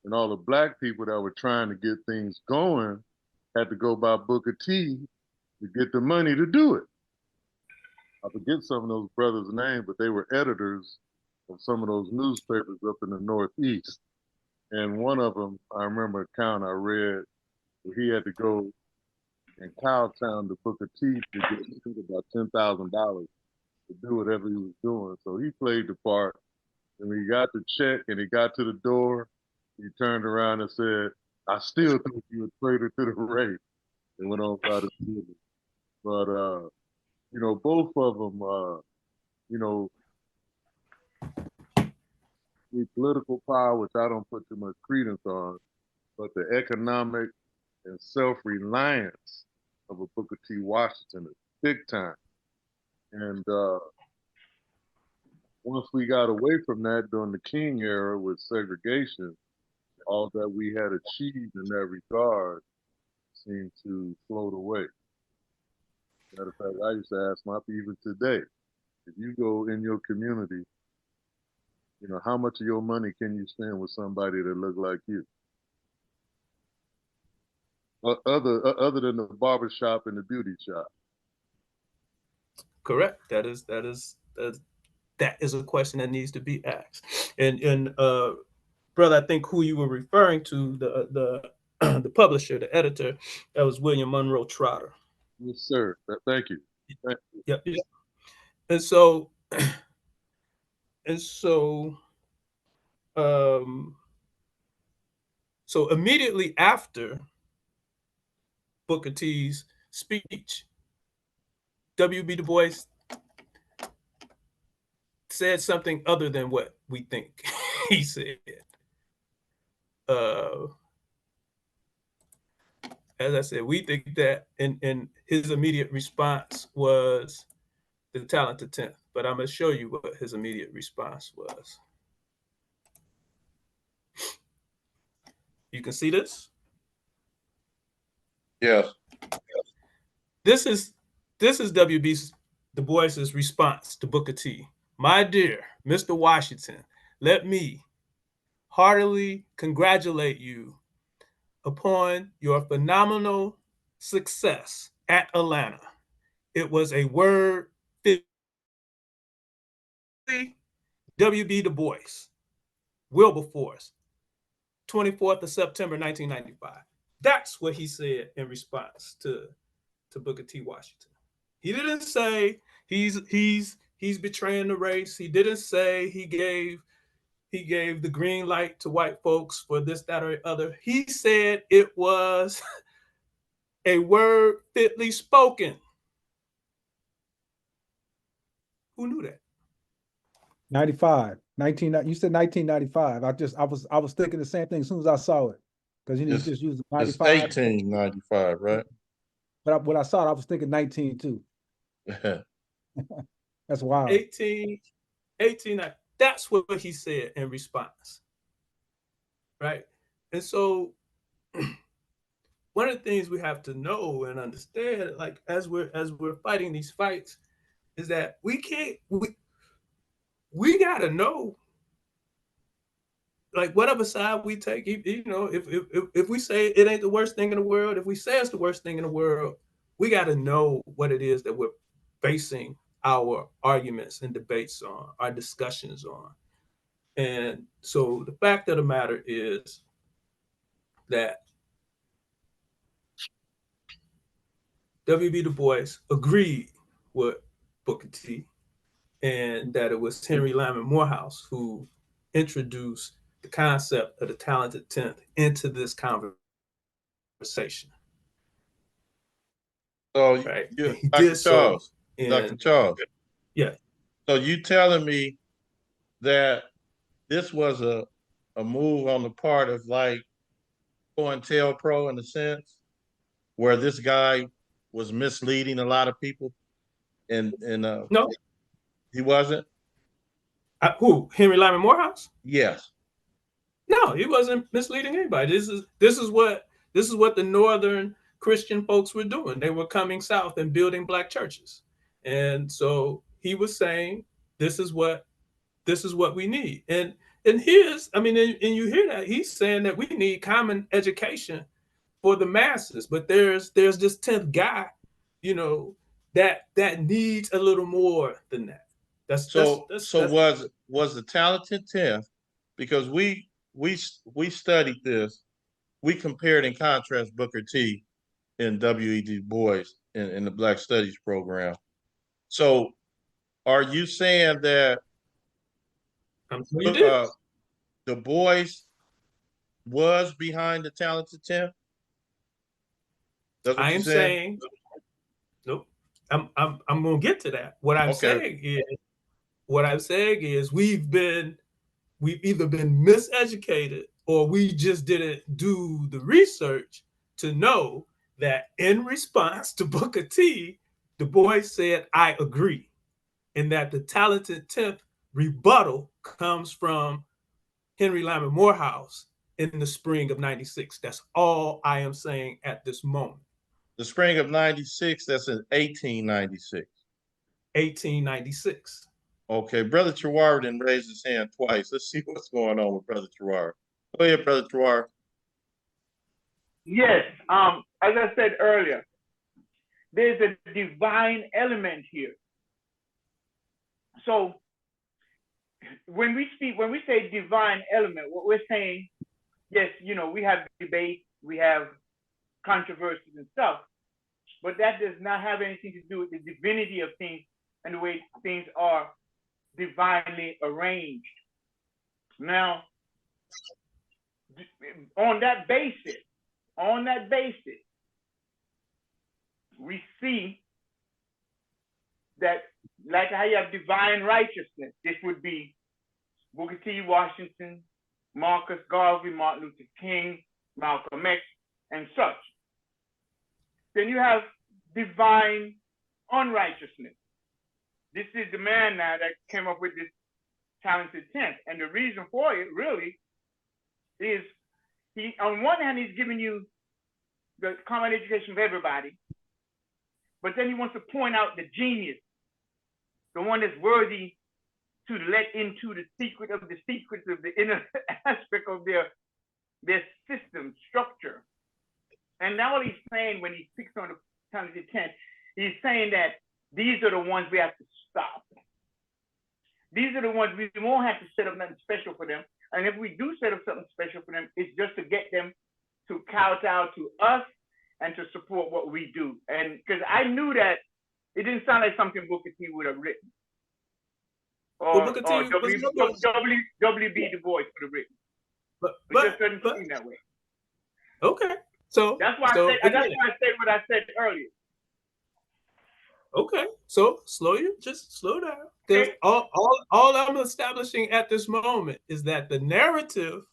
and all the black people that were trying to get things going had to go by Booker T to get the money to do it. I forget some of those brothers' names, but they were editors of some of those newspapers up in the Northeast. And one of them, I remember a account I read where he had to go in Cowtown to Booker T to get about $10,000 to do whatever he was doing. So he played the part. And when he got the check and he got to the door, he turned around and said, "I still think you a traitor to the race," and went on about his business. But you know, both of them, you know, the political power, which I don't put too much credence on, but the economic and self-reliance of a Booker T. Washington is big time. And once we got away from that during the King era with segregation, all that we had achieved in that regard seemed to float away. Matter of fact, I used to ask my people even today, if you go in your community, you know, how much of your money can you spend with somebody that look like you? Other than the barber shop and the beauty shop. Correct. That is a question that needs to be asked. And brother, I think who you were referring to, the the publisher, the editor, that was William Monroe Trotter. Yes, sir. Thank you. Thank you. Yep. Yep. And so and so um so immediately after Booker T's speech, W.B. Du Bois said something other than what we think he said. As I said, we think that, and his immediate response was the talented 10th. But I'm going to show you what his immediate response was. You can see this? Yes. This is W.B. Du Bois's response to Booker T. "My dear Mr. Washington, let me heartily congratulate you upon your phenomenal success at Atlanta. It was a word fit. W.B. Du Bois, Wilberforce, 24th of September, 1995. That's what he said in response to Booker T. Washington. He didn't say he's betraying the race. He didn't say he gave the green light to white folks for this, that, or the other. He said it was a word fitly spoken. Who knew that? 95, 19, you said 1995. I was thinking the same thing as soon as I saw it. Because you just used It's 95. 1895, right? But when I saw it, I was thinking 19 too. That's wild. 18, that's what he said in response. Right? And so one of the things we have to know and understand, like as we're fighting these fights, is that we gotta know, like whatever side we take, if we say it ain't the worst thing in the world, if we say it's the worst thing in the world, we gotta know what it is that we're basing our arguments and debates on, our discussions on. And so the fact of the matter is that W.B. Du Bois agreed with Booker T, and that it was Henry Lyman Morehouse who introduced the concept of the talented 10th into this conversation. So Right. you, He Dr. did Charles, so Dr. Charles. Yeah. So you telling me that this was a move on the part of like COINTELPRO in a sense, where this guy was misleading a lot of people, and No. he wasn't. Who? Henry Lyman Morehouse? Yes. No, he wasn't misleading anybody. This is what the Northern Christian folks were doing. They were coming south and building black churches, and so he was saying, "This is what we need." And you hear that he's saying that we need common education for the masses, but there's this 10th guy, that needs a little more than that. So was the talented 10th, because we studied this, we compared and contrast Booker T and W.E.B. Du Bois in the Black Studies program. So are you saying that Du Bois was behind the talented 10th? I am saying, nope. I'm gonna get to that. What I'm saying is we've either been miseducated or we just didn't do the research to know that in response to Booker T, Du Bois said, "I agree," and that the talented 10th rebuttal comes from Henry Lyman Morehouse in the spring of '96. That's all I am saying at this moment. The spring of '96, that's in 1896. 1896. Okay, Brother Terroir didn't raise his hand twice. Let's see what's going on with Brother Terroir. Go ahead, Brother Terroir. Yes, as I said earlier, there's a divine element here. So when we say divine element, what we're saying, yes, we have debate, we have controversies and stuff, but that does not have anything to do with the divinity of things and the way things are divinely arranged. Now, on that basis, we see that, like how you have divine righteousness, this would be Booker T. Washington, Marcus Garvey, Martin Luther King, Malcolm X, and such. Then you have divine unrighteousness. This is the man now that came up with this talented 10th. And the reason for it really is he, on one hand, he's giving you the common education of everybody, but then he wants to point out the genius, the one that's worthy to let into the secrets of the inner aspect of their system structure. And now what he's saying when he picks on the talented 10th, he's saying that these are the ones we have to stop. These are the ones we won't have to set up nothing special for them. And if we do set up something special for them, it's just to get them to kowtow to us and to support what we do. And because I knew that it didn't sound like something Booker T would have written. Or W.B. Du Bois would have written. But it just doesn't seem that way. Okay. So that's why I said what I said earlier. Okay, so slow down. Because all I'm establishing at this moment is that the narrative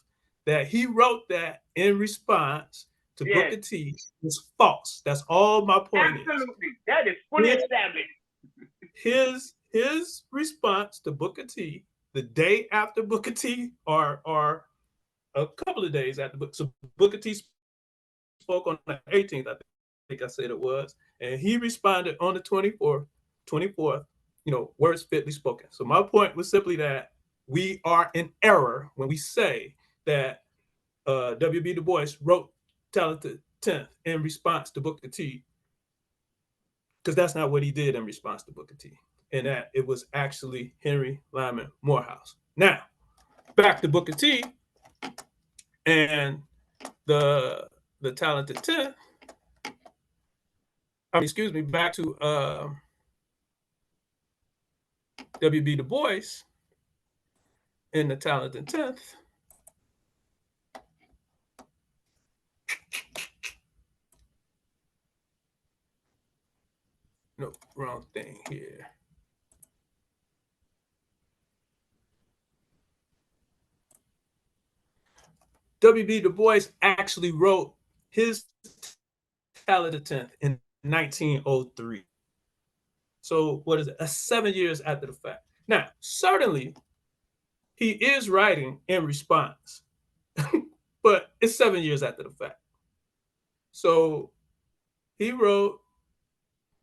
that he wrote that in response to Booker T is false. That's all my point is. Absolutely. That is fully established. His response to Booker T the day after Booker T or a couple of days after Booker T spoke on the 18th, I think I said it was, and he responded on the 24th, words fitly spoken. So my point was simply that we are in error when we say that W.B. Du Bois wrote Talented 10th in response to Booker T, because that's not what he did in response to Booker T, and that it was actually Henry Lyman Morehouse. Now, back to Booker T and the Talented 10th. Back to W.B. Du Bois in the Talented 10th. No, wrong thing here. W.B. Du Bois actually wrote his Talented 10th in 1903. So what is it? 7 years after the fact. Now, certainly, he is writing in response, but it's 7 years after the fact. So he wrote,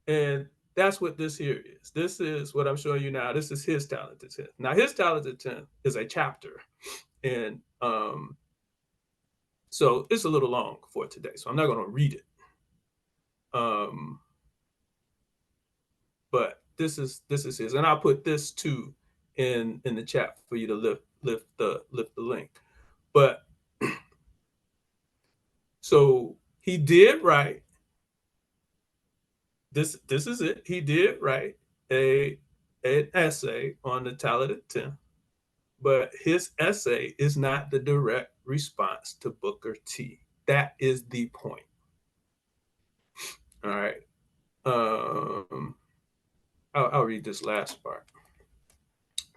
and that's what this here is. This is what I'm showing you now. This is his Talented 10th. Now, his Talented 10th is a chapter, and so it's a little long for today, so I'm not going to read it. But this is his, and I'll put this too in the chat for you to lift the link. But so he did write this is it. He did write an essay on the Talented 10th, but his essay is not the direct response to Booker T. That is the point. All right. I'll read this last part.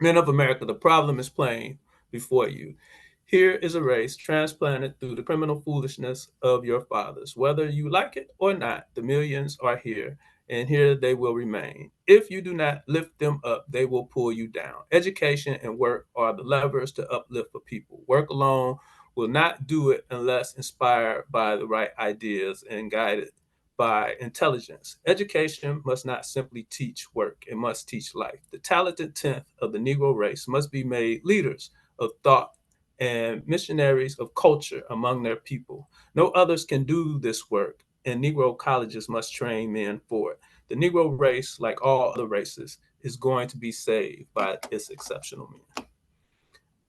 Men of America, the problem is plain before you. Here is a race transplanted through the criminal foolishness of your fathers. Whether you like it or not, the millions are here, and here they will remain. If you do not lift them up, they will pull you down. Education and work are the levers to uplift a people. Work alone will not do it unless inspired by the right ideas and guided by intelligence. Education must not simply teach work, it must teach life. The Talented 10th of the Negro race must be made leaders of thought and missionaries of culture among their people. No others can do this work, and Negro colleges must train men for it. The Negro race, like all other races, is going to be saved by its exceptional men.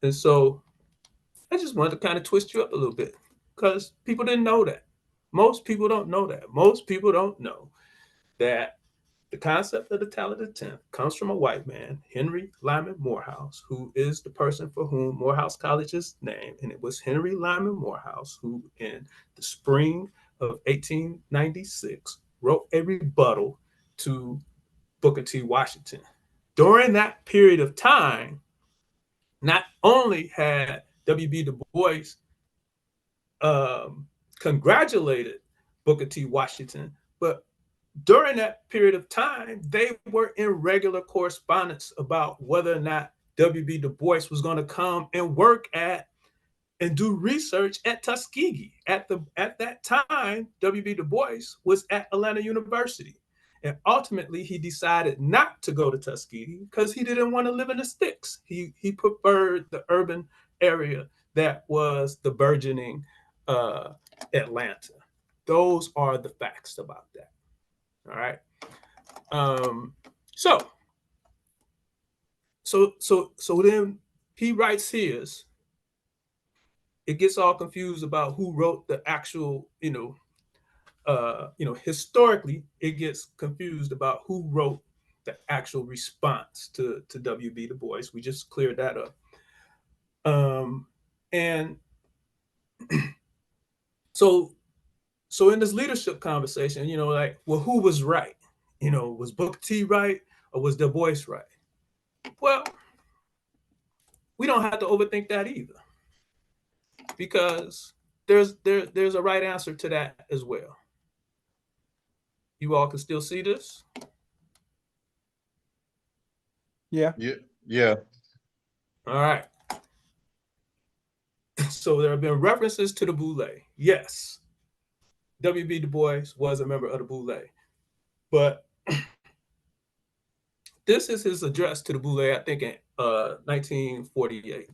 And so I just wanted to kind of twist you up a little bit, because people didn't know that. Most people don't know that. Most people don't know that the concept of the Talented 10th comes from a white man, Henry Lyman Morehouse, who is the person for whom Morehouse College is named. And it was Henry Lyman Morehouse who, in the spring of 1896, wrote a rebuttal to Booker T. Washington. During that period of time, not only had W.B. Du Bois congratulated Booker T. Washington, but during that period of time, they were in regular correspondence about whether or not W.B. Du Bois was going to come and work at and do research at Tuskegee. At that time, W.B. Du Bois was at Atlanta University. And ultimately, he decided not to go to Tuskegee because he didn't want to live in the sticks. He preferred the urban area that was the burgeoning Atlanta. Those are the facts about that. All right. So then he writes his. It gets all confused about who wrote the actual, historically, it gets confused about who wrote the actual response to W.B. Du Bois. We just cleared that up. And so in this leadership conversation, who was right? Was Booker T right or was Du Bois right? Well, we don't have to overthink that either, because there's a right answer to that as well. You all can still see this? Yeah. Yeah. All right. So there have been references to the Boule. Yes. W.B. Du Bois was a member of the Boule. But this is his address to the Boule, I think in 1948.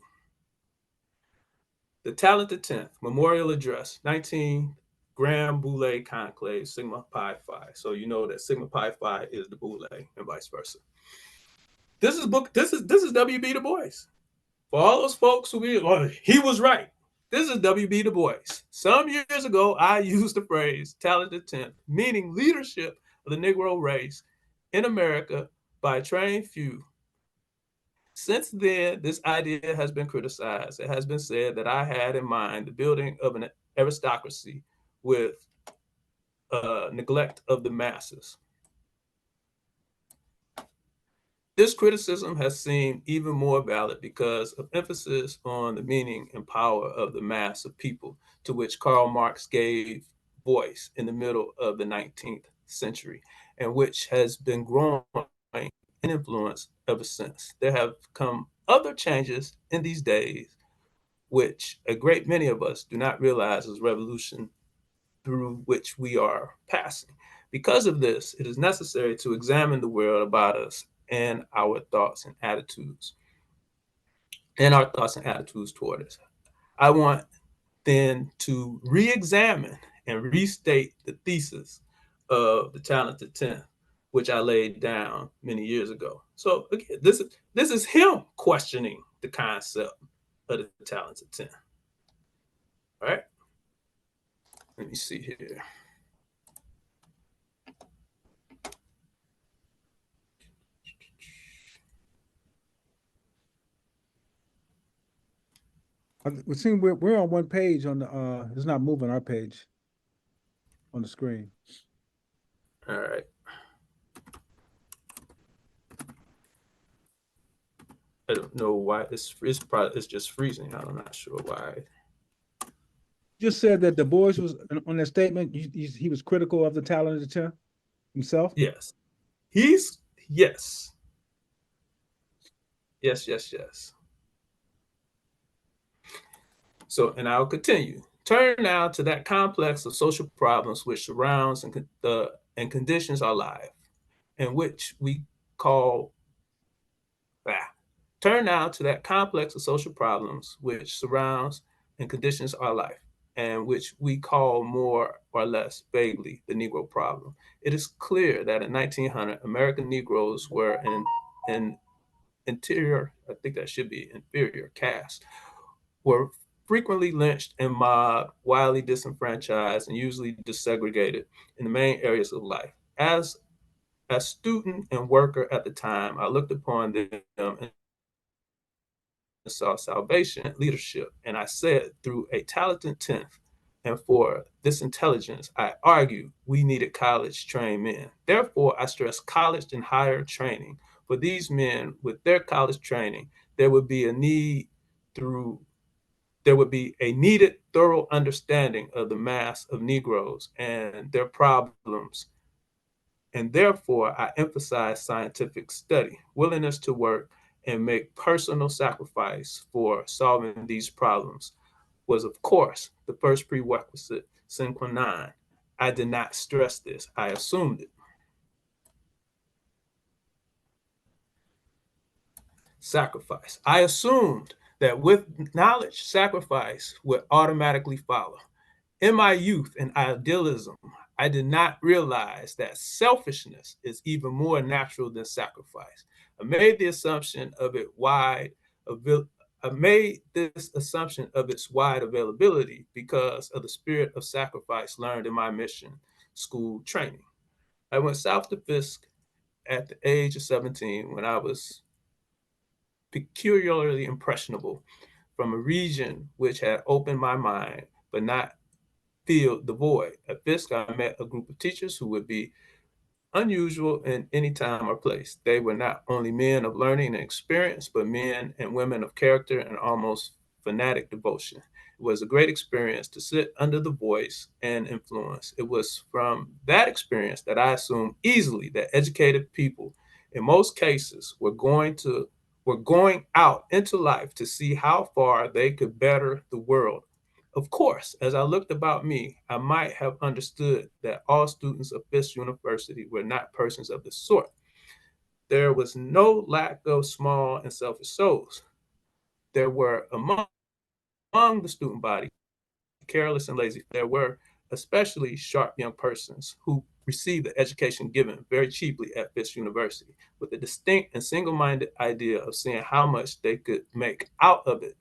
The Talented 10th, Memorial Address, 19 Grand Boule Conclave, Sigma Pi Phi. So you know that Sigma Pi Phi is the Boule and vice versa. This is W.B. Du Bois. For all those folks who he was right. This is W.B. Du Bois. Some years ago, I used the phrase talented 10th, meaning leadership of the Negro race in America by a trained few. Since then, this idea has been criticized. It has been said that I had in mind the building of an aristocracy with neglect of the masses. This criticism has seemed even more valid because of emphasis on the meaning and power of the mass of people, to which Karl Marx gave voice in the middle of the 19th century, and which has been growing in influence ever since. There have come other changes in these days, which a great many of us do not realize is revolution through which we are passing. Because of this, it is necessary to examine the world about us and our thoughts and attitudes toward us. I want then to re-examine and restate the thesis of the Talented 10, which I laid down many years ago. So again, this is him questioning the concept of the Talented 10. All right. Let me see here. We see we're on one page on the it's not moving our page on the screen. All right. I don't know why it's just freezing. I'm not sure why. You just said that Du Bois was on that statement. He was critical of the Talented 10 himself. Yes, yes. So, and I'll continue. Turn now to that complex of social problems which surrounds and conditions our life, and which we call. Turn now to that complex of social problems which surrounds and conditions our life, and which we call more or less vaguely the Negro problem. It is clear that in 1900, American Negroes were in interior, I think that should be inferior caste, were frequently lynched and mobbed, widely disenfranchised, and usually desegregated in the main areas of life. As a student and worker at the time, I looked upon them and saw salvation and leadership. And I said, through a talented 10th, and for this intelligence, I argue we needed college-trained men. Therefore, I stress college and higher training. For these men, with their college training, there would be a needed thorough understanding of the mass of Negroes and their problems. And therefore, I emphasize scientific study, willingness to work and make personal sacrifice for solving these problems was, of course, the first prerequisite sine qua non. I did not stress this. I assumed it. Sacrifice. I assumed that with knowledge, sacrifice would automatically follow. In my youth and idealism, I did not realize that selfishness is even more natural than sacrifice. I made this assumption of its wide availability because of the spirit of sacrifice learned in my mission school training. I went south to Fisk at the age of 17 when I was peculiarly impressionable from a region which had opened my mind but not filled the void. At Fisk, I met a group of teachers who would be unusual in any time or place. They were not only men of learning and experience, but men and women of character and almost fanatic devotion. It was a great experience to sit under the voice and influence. It was from that experience that I assumed easily that educated people, in most cases, were going out into life to see how far they could better the world Of course, as I looked about me, I might have understood that all students of Fisk University were not persons of the sort. There was no lack of small and selfish souls. There were among the student body, careless and lazy. There were especially sharp young persons who received the education given very cheaply at Fisk University with a distinct and single-minded idea of seeing how much they could make out of it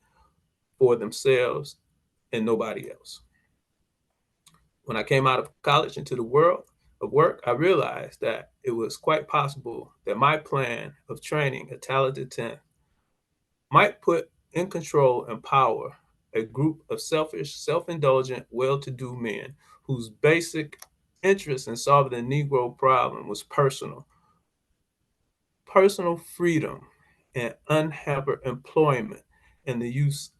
for themselves and nobody else. When I came out of college into the world of work, I realized that it was quite possible that my plan of training a talented 10th might put in control and power a group of selfish, self-indulgent, well-to-do men whose basic interest in solving the Negro problem was personal freedom and unhampered employment and the use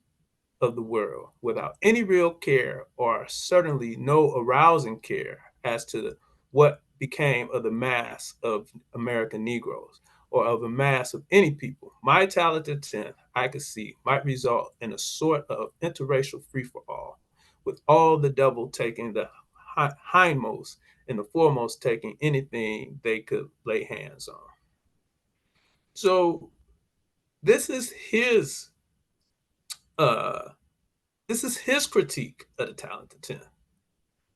of the world without any real care or certainly no arousing care as to what became of the mass of American Negroes or of the mass of any people. My talented 10th, I could see, might result in a sort of interracial free-for-all, with all the devil taking the hindmost and the foremost taking anything they could lay hands on. So this is his critique of the talented 10.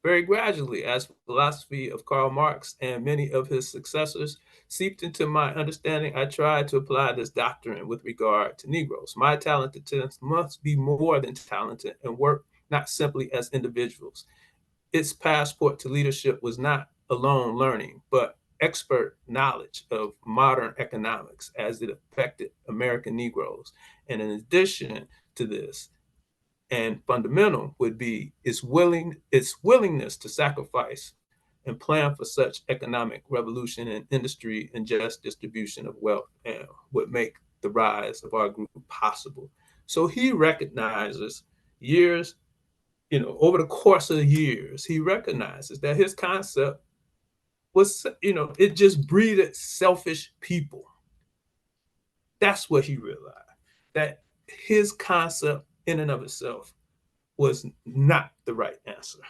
Very gradually, as philosophy of Karl Marx and many of his successors seeped into my understanding, I tried to apply this doctrine with regard to Negroes. My talented 10s must be more than talented and work not simply as individuals. Its passport to leadership was not alone learning, but expert knowledge of modern economics as it affected American Negroes. And in addition to this, and fundamental would be its willingness to sacrifice and plan for such economic revolution and industry and just distribution of wealth and would make the rise of our group possible. So he recognizes years, over the course of years, he recognizes that his concept was, it just breeded selfish people. That's what he realized, that his concept in and of itself was not the right answer.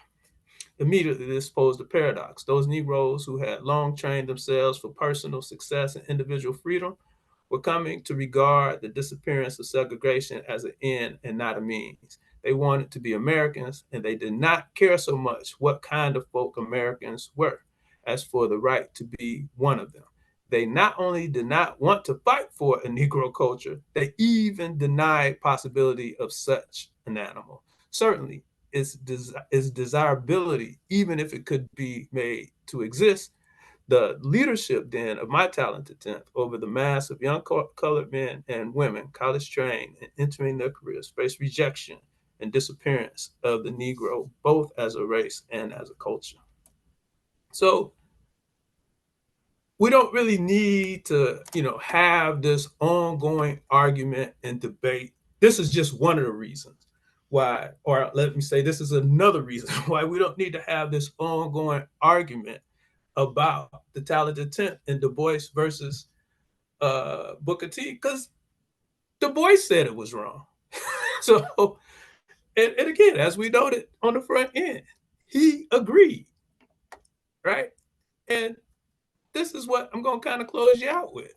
Immediately, this posed a paradox. Those Negroes who had long trained themselves for personal success and individual freedom were coming to regard the disappearance of segregation as an end and not a means. They wanted to be Americans, and they did not care so much what kind of folk Americans were as for the right to be one of them. They not only did not want to fight for a Negro culture, they even denied possibility of such an animal. Certainly, its desirability, even if it could be made to exist, the leadership then of my talented 10th over the mass of young colored men and women, college trained and entering their careers, faced rejection and disappearance of the Negro, both as a race and as a culture. So we don't really need to, have this ongoing argument and debate. This is just one of the reasons why, or let me say, this is another reason why we don't need to have this ongoing argument about the talented 10th and Du Bois versus Booker T, because Du Bois said it was wrong. So, and again, as we noted on the front end, he agreed, right? And this is what I'm going to kind of close you out with.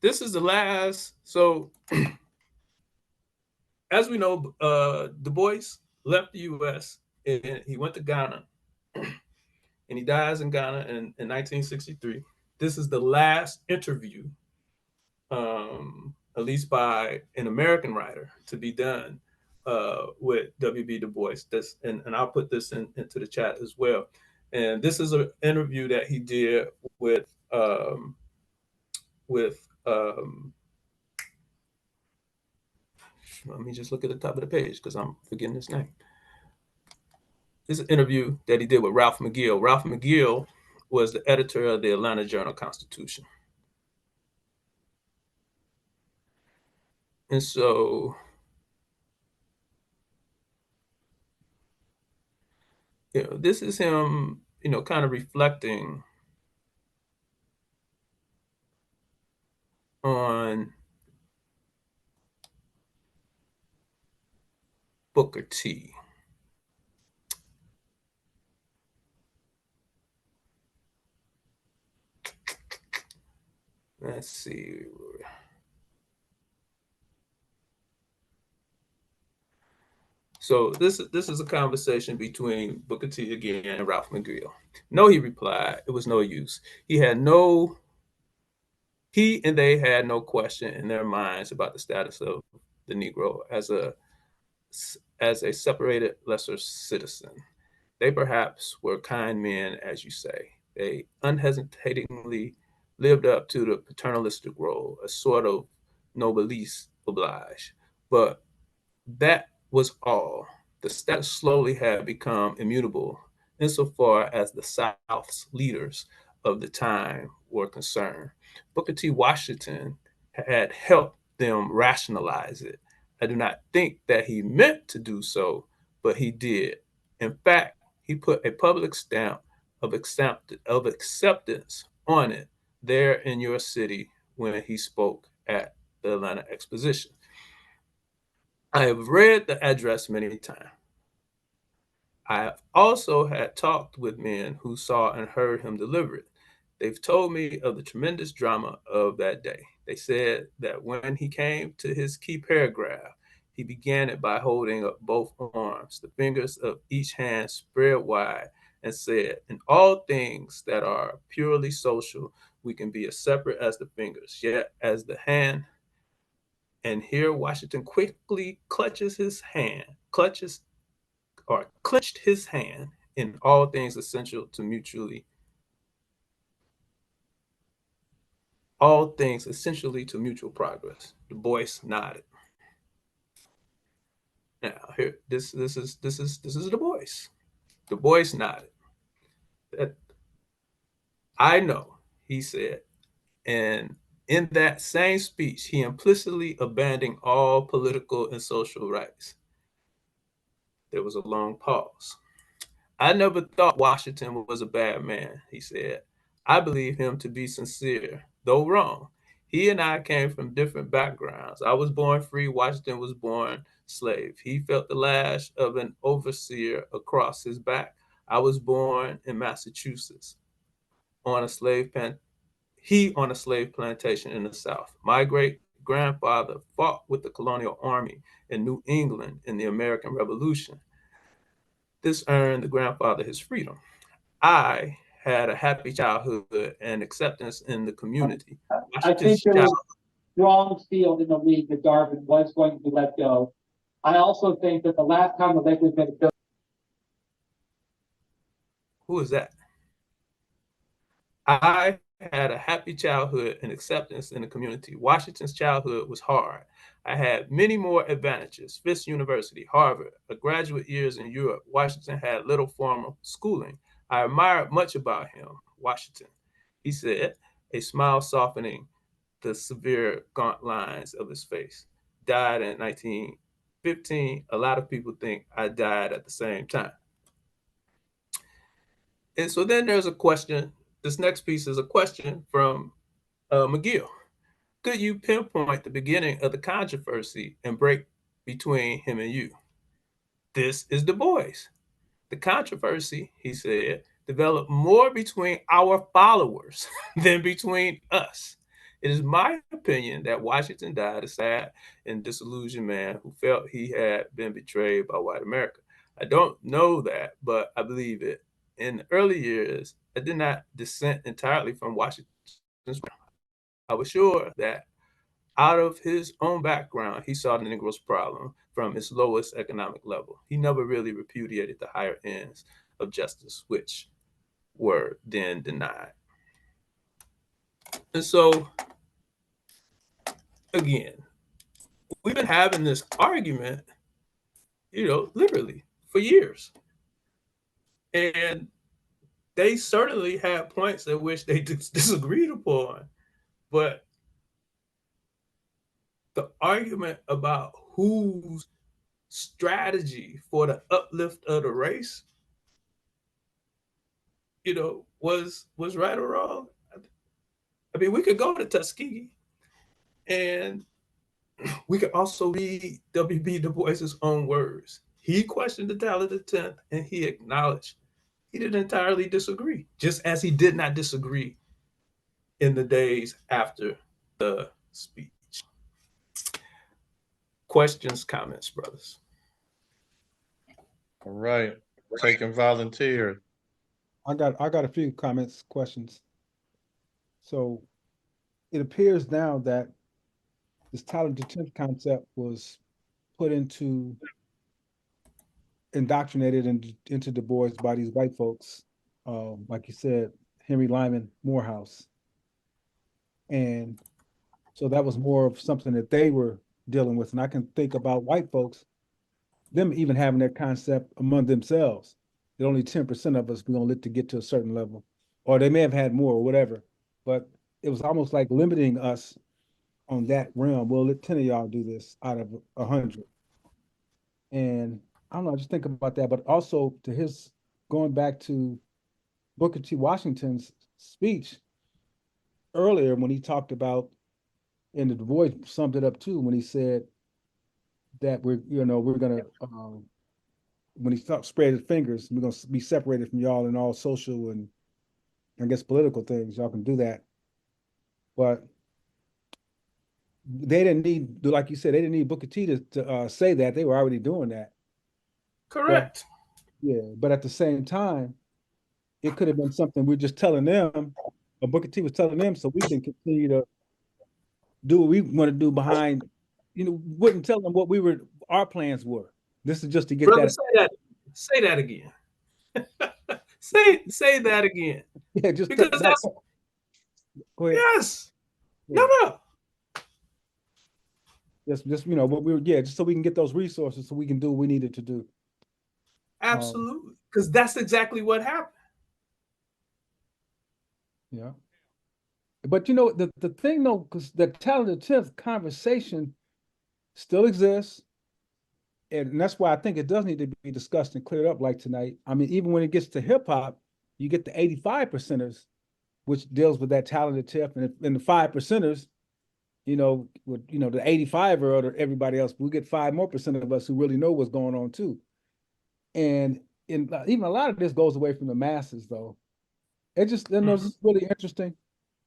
This is the last. So, as we know, Du Bois left the U.S. and he went to Ghana, and he dies in Ghana in 1963. This is the last interview, at least by an American writer, to be done with W.B. Du Bois. This, and I'll put this into the chat as well. And this is an interview that he did with let me just look at the top of the page because I'm forgetting his name. This is an interview that he did with Ralph McGill. Ralph McGill was the editor of the Atlanta Journal-Constitution. And so this is him, kind of reflecting on Booker T. Let's see. So this is a conversation between Booker T again and Ralph McGill. No, he replied, it was no use. He and they had no question in their minds about the status of the Negro as a separated lesser citizen. They perhaps were kind men, as you say. They unhesitatingly lived up to the paternalistic role, a sort of noblesse oblige. But that was all. The status slowly had become immutable insofar as the South's leaders of the time were concerned. Booker T. Washington had helped them rationalize it. I do not think that he meant to do so, but he did. In fact, he put a public stamp of acceptance on it there in your city when he spoke at the Atlanta Exposition. I have read the address many times. I have also had talked with men who saw and heard him deliver it. They've told me of the tremendous drama of that day. They said that when he came to his key paragraph, he began it by holding up both arms, the fingers of each hand spread wide, and said, in all things that are purely social, we can be as separate as the fingers, yet as the hand. And here Washington quickly clenched his hand in all things essential to essentially to mutual progress. Du Bois nodded. Now here, this is Du Bois. Du Bois nodded. I know, he said, and in that same speech, he implicitly abandoned all political and social rights. There was a long pause. I never thought Washington was a bad man, he said. I believe him to be sincere, though wrong. He and I came from different backgrounds. I was born free. Washington was born slave. He felt the lash of an overseer across his back. I was born in Massachusetts on a slave plantation in the South. My great grandfather fought with the colonial army in New England in the American Revolution. This earned the grandfather his freedom. I had a happy childhood and acceptance in the community. I think there was strong feel in the league that Darvin was going to be let go. I also think that the last time the Lakers made a Who is that? I had a happy childhood and acceptance in the community. Washington's childhood was hard. I had many more advantages. Fisk University, Harvard, a graduate years in Europe. Washington had little formal schooling. I admired much about him, Washington, he said, a smile softening the severe gaunt lines of his face. Died in 1915. A lot of people think I died at the same time. And so then there's a question. This next piece is a question from McGill. Could you pinpoint the beginning of the controversy and break between him and you? This is Du Bois. The controversy, he said, developed more between our followers than between us. It is my opinion that Washington died a sad and disillusioned man who felt he had been betrayed by white America. I don't know that, but I believe it. In the early years, I did not dissent entirely from Washington's. I was sure that out of his own background, he saw the Negro's problem from its lowest economic level. He never really repudiated the higher ends of justice, which were then denied. And so, again, we've been having this argument, literally for years. And they certainly had points at which they disagreed upon. But the argument about whose strategy for the uplift of the race was right or wrong. I mean, we could go to Tuskegee, and we could also read W.B. Du Bois's own words. He questioned the tally of the 10th, and he acknowledged he didn't entirely disagree, just as he did not disagree in the days after the speech. Questions, comments, brothers? All right. Taking volunteers. I got a few comments, questions. So it appears now that this talent detention concept was put indoctrinated into Du Bois by these white folks, like you said, Henry Lyman Morehouse. And so that was more of something that they were dealing with. And I can think about white folks, them even having that concept among themselves. That only 10% of us we're gonna let to get to a certain level. Or they may have had more or whatever. But it was almost like limiting us on that realm. Well, let 10 of y'all do this out of 100. And I don't know, I just think about that. But also to his, going back to Booker T. Washington's speech earlier when he talked about, and Du Bois summed it up too, when he said that we're gonna, when he spread his fingers, we're gonna be separated from y'all in all social and I guess political things. Y'all can do that. But they didn't need, like you said, they didn't need Booker T to say that. They were already doing that. Correct. But at the same time, it could have been something we're just telling them, or Booker T was telling them, so we can continue to do what we want to do behind, wouldn't tell them what our plans were. This is just to get Brother, that. Say that again. say that again. Yeah, just because that's. Go ahead. Yes. Yeah. No. Just what we were, just so we can get those resources so we can do what we needed to do. Absolutely. Because that's exactly what happened. Yeah. But the thing though, because the talented 10th conversation still exists. And that's why I think it does need to be discussed and cleared up like tonight. I mean, even when it gets to hip hop, you get the 85%ers, which deals with that talented 10th, and the 5%ers, with the 85 or everybody else, we get 5% more of us who really know what's going on too. And even a lot of this goes away from the masses though. It just, it's really interesting.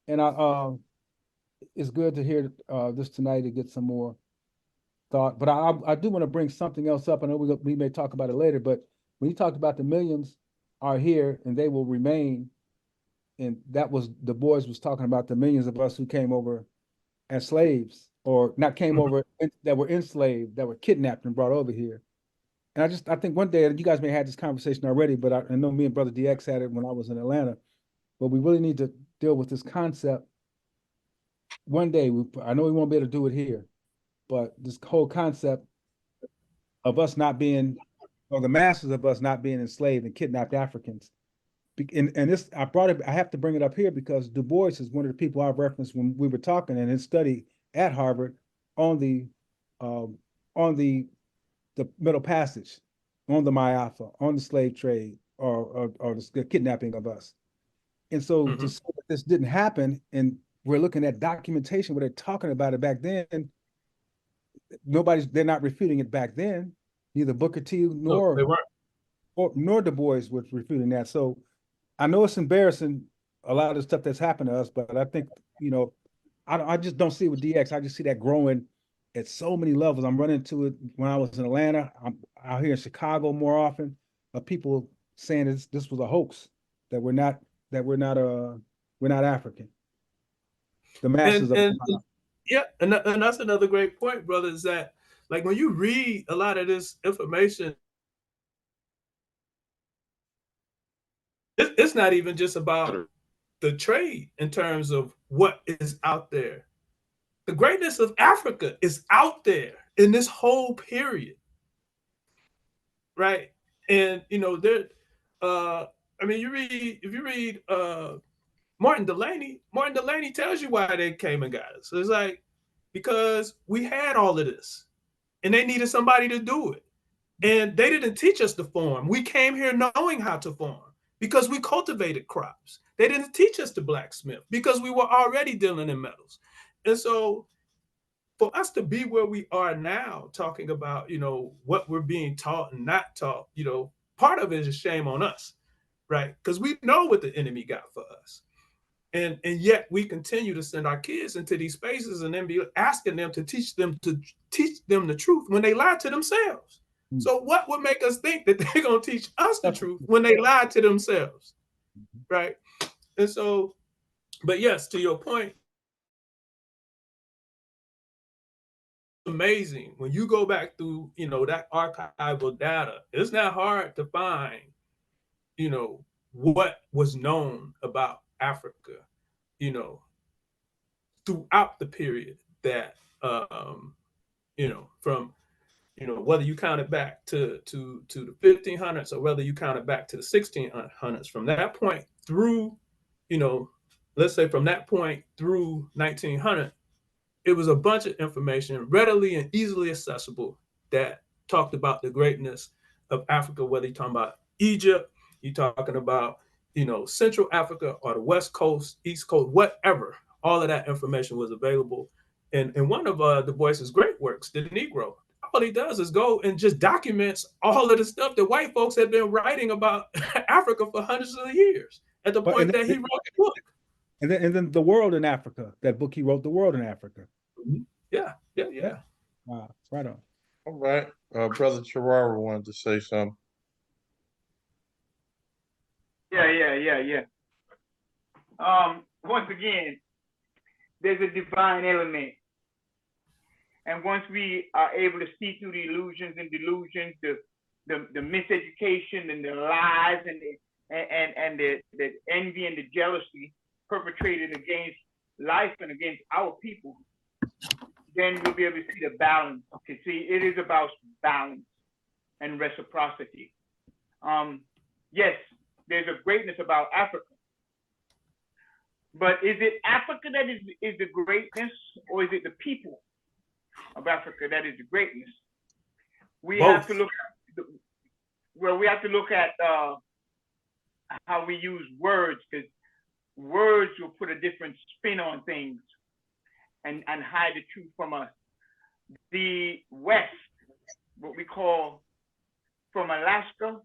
And it's good to hear this tonight to get some more thought. But I do want to bring something else up. I know we may talk about it later, but when you talked about the millions are here and they will remain, and that was Du Bois was talking about the millions of us who came over as slaves, or not came over, that were enslaved, that were kidnapped and brought over here. And I think one day, you guys may have had this conversation already, but I know me and Brother DX had it when I was in Atlanta, but we really need to deal with this concept. One day, I know we won't be able to do it here, but this whole concept of us not being, or the masses of us not being enslaved and kidnapped Africans. And this, I have to bring it up here because Du Bois is one of the people I referenced when we were talking in his study at Harvard on the Middle Passage, on the Ma'afa, on the slave trade, or the kidnapping of us. And so to say that this didn't happen, and we're looking at documentation where they're talking about it back then, they're not refuting it back then. Neither Booker T nor Du Bois was refuting that. So I know it's embarrassing, a lot of the stuff that's happened to us, but I think, I just don't see it with DX. I just see that growing at so many levels. I'm running into it when I was in Atlanta. I'm out here in Chicago more often, of people saying this was a hoax, that we're not African. The masses and that's another great point, brother, is that like when you read a lot of this information, it's not even just about the trade in terms of what is out there. The greatness of Africa is out there in this whole period, right? And if you read Martin Delaney tells you why they came and got us. So it's like, because we had all of this and they needed somebody to do it. And they didn't teach us to farm. We came here knowing how to farm. because we cultivated crops. They didn't teach us to blacksmith because we were already dealing in metals. And so for us to be where we are now, talking about, what we're being taught and not taught, part of it is shame on us, right? Because we know what the enemy got for us. And yet we continue to send our kids into these spaces and then be asking them to teach them the truth when they lie to themselves. So what would make us think that they're going to teach us the truth when they lie to themselves, right? And so, but yes, to your point, amazing when you go back through, that archival data. It's not hard to find, what was known about Africa, throughout the period that, from, whether you count it back to the 1500s or whether you count it back to the 1600s, from that point through, let's say from that point through 1900, it was a bunch of information readily and easily accessible that talked about the greatness of Africa, whether you're talking about Egypt, you're talking about, Central Africa or the West Coast, East Coast, whatever. All of that information was available. And one of DuBois's great works, The Negro, all he does is go and just documents all of the stuff that white folks had been writing about Africa for hundreds of years at the point that he wrote the book. And then The World in Africa, that book he wrote, The World in Africa. Yeah. Wow, right on. All right. Brother Chirara wanted to say something. Yeah. Once again, there's a divine element. And once we are able to see through the illusions and delusions, the miseducation and the lies and the envy and the jealousy perpetrated against life and against our people, then we'll be able to see the balance. Okay, see, it is about balance and reciprocity. Yes, there's a greatness about Africa. But is it Africa that is the greatness, or is it the people of Africa that is the greatness? We have to look at how we use words, because words will put a different spin on things and hide the truth from us. The West, what we call from Alaska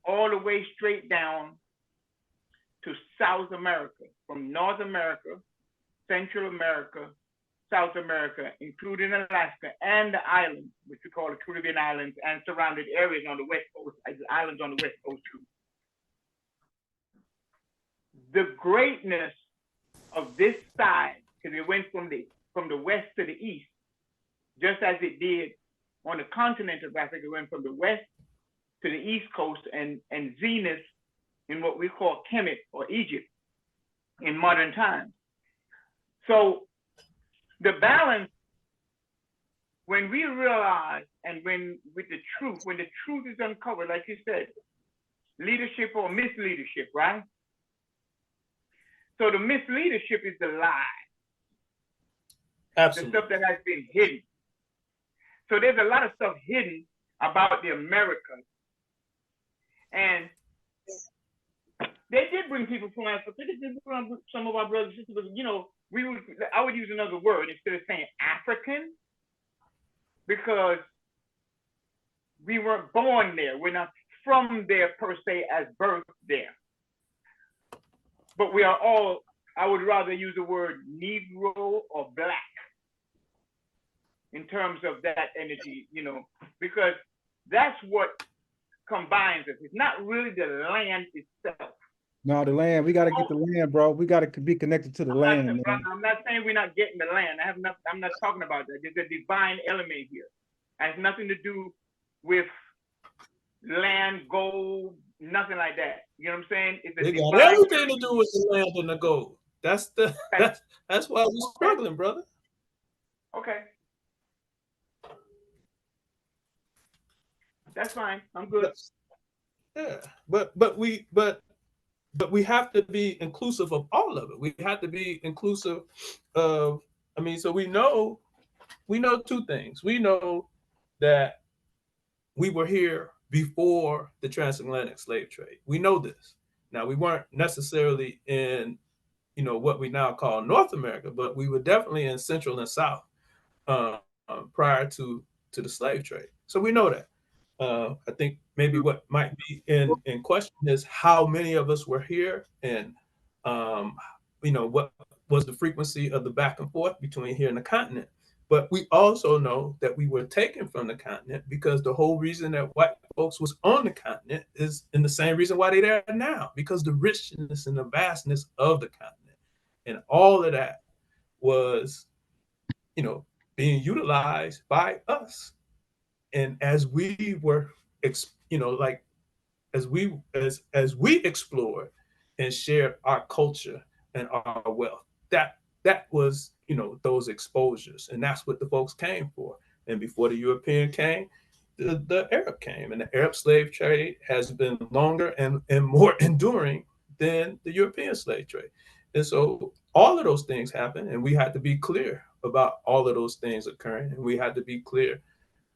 all the way straight down to South America, from North America, Central America, South America, including Alaska and the islands, which we call the Caribbean islands, and surrounded areas on the West Coast, islands on the West Coast too. The greatness of this side, because it went from the west to the east, just as it did on the continent of Africa, it went from the west to the east coast and zenith in what we call Kemet or Egypt in modern times. So the balance, when we realize, and when with the truth, when the truth is uncovered, like you said, leadership or misleadership, right? So the misleadership is the lie. Absolutely. The stuff that has been hidden. So there's a lot of stuff hidden about the Americas. And they did bring people from Africa. They did bring some of our brothers and sisters. I would use another word instead of saying African, because we weren't born there. We're not from there per se as birth there. But we are all, I would rather use the word Negro or Black in terms of that energy, because that's what combines us. It's not really the land itself. No, the land. We got to get the land, bro. We got to be connected to the land. I'm not saying we're not getting the land. I'm not talking about that. There's a divine element here. It has nothing to do with land, gold, nothing like that. You know what I'm saying? It got everything to do with the land and the gold. That's why we're struggling, brother. Okay. That's fine. I'm good. Yeah, but we have to be inclusive of all of it. We have to be inclusive of. So we know two things. We know that we were here before the transatlantic slave trade. We know this. Now, we weren't necessarily in, what we now call North America, but we were definitely in Central and South prior to the slave trade. So we know that. I think maybe what might be in question is how many of us were here, and what was the frequency of the back and forth between here and the continent. But we also know that we were taken from the continent because the whole reason that white folks was on the continent is in the same reason why they're there now, because the richness and the vastness of the continent. And all of that was, being utilized by us. And as we were, like as we explored and shared our culture and our wealth, that was, those exposures, and that's what the folks came for. And before the European came, the Arab came, and the Arab slave trade has been longer and more enduring than the European slave trade. And so all of those things happen, and we had to be clear about all of those things occurring, and we had to be clear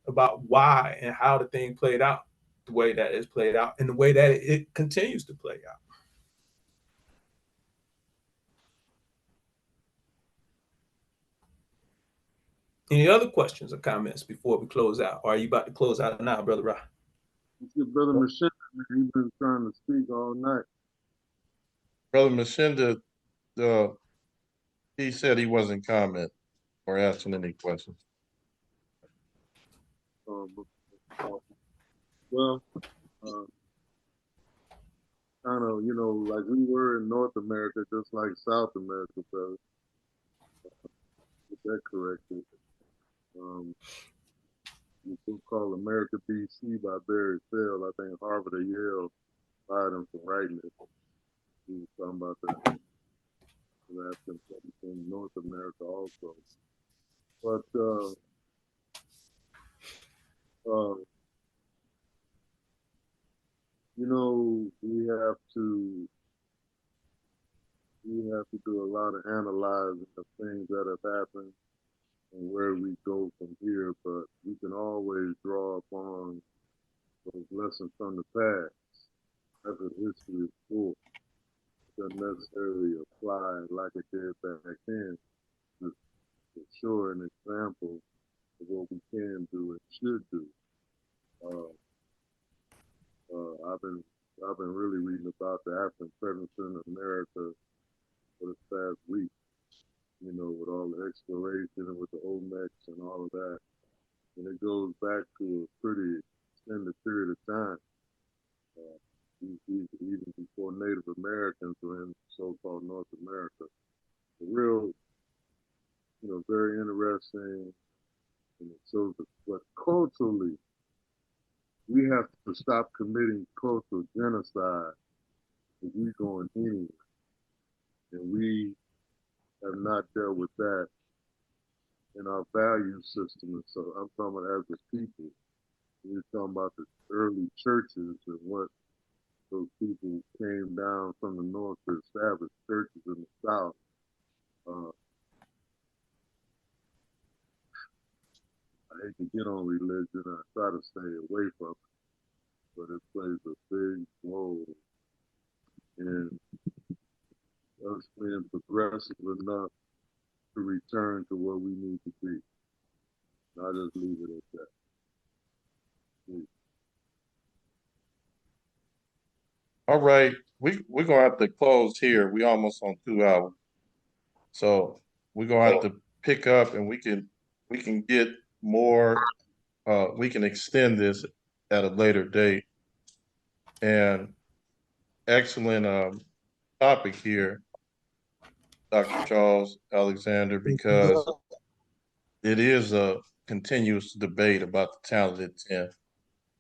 about why and how the thing played out the way that it's played out and the way that it continues to play out. Any other questions or comments before we close out? Or are you about to close out now, Brother Ra? It's your brother Mshinda, man. He's been trying to speak all night. Brother Mshinda, he said he wasn't commenting or asking any questions. Well, kind of, like we were in North America, just like South America, brother. Get that corrected. The book called America BC by Barry Feld. I think Harvard or Yale fired him for writing it. He was talking about that in North America also. But we have to do a lot of analyzing of things that have happened and where we go from here, but we can always draw upon those lessons from the past. That's what history is for. It doesn't necessarily apply like it did back then. To show an example of what we can do and should do. I've been really reading about the African presence in America for this past week. With all the exploration and with the Olmecs and all of that. And it goes back to a pretty extended period of time. Even before Native Americans were in so-called North America. A real, very interesting, and it shows us, but culturally, we have to stop committing cultural genocide if we're going anywhere. And we have not dealt with that in our value system. And so I'm talking about as a people. We're talking about the early churches and what those people came down from the north to establish churches in the south. I hate to get on religion. I try to stay away from it, but it plays a big role in us being progressive enough to return to where we need to be. I'll just leave it at that. All right, we're gonna have to close here. We almost on 2 hours, so we're gonna have to pick up, and we can get more. We can extend this at a later date. And excellent topic here, Dr. Charles Alexander, because it is a continuous debate about the talented 10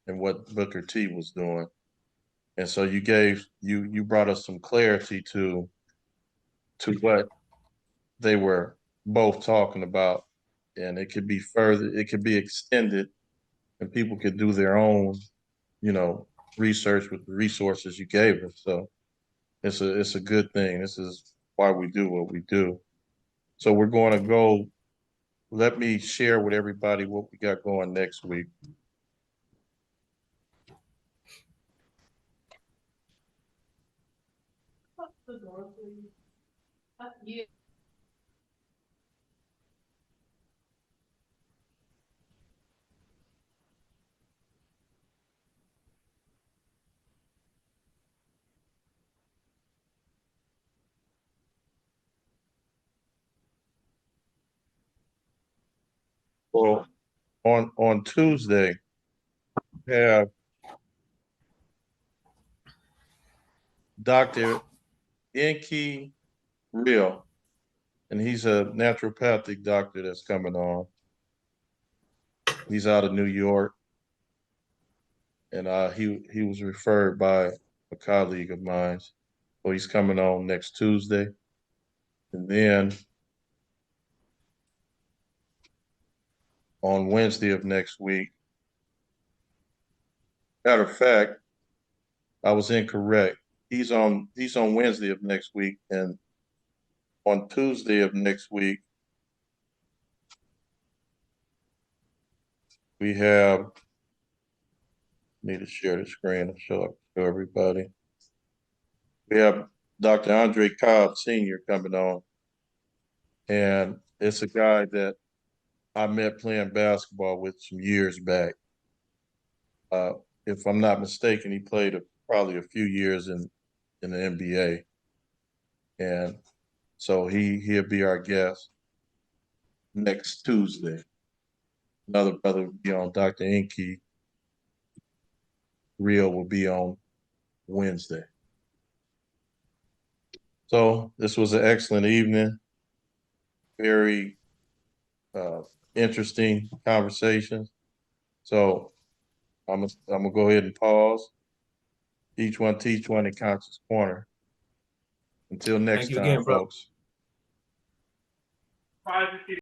and what Booker T was doing. And so you brought us some clarity to what they were both talking about. And it could be extended, and people could do their own, research with the resources you gave us. So it's a good thing. This is why we do what we do. So we're going to go. Let me share with everybody what we got going next week. Well, on Tuesday, we have Dr. Enki Real, and he's a naturopathic doctor that's coming on. He's out of New York, and he was referred by a colleague of mine. So he's coming on next Tuesday, and then on Wednesday of next week. Matter of fact, I was incorrect. He's on Wednesday of next week, and on Tuesday of next week we have. Need to share the screen and show everybody. We have Dr. Andre Cobb Sr. coming on, and it's a guy that I met playing basketball with some years back. If I'm not mistaken, he played probably a few years in the NBA, and so he'll be our guest next Tuesday. Another brother will be on. Dr. Enki Real will be on Wednesday. So this was an excellent evening. Very interesting conversations. So I'm gonna go ahead and pause. Each one teach one in Conscious Corner. Until next time, again, folks. Positive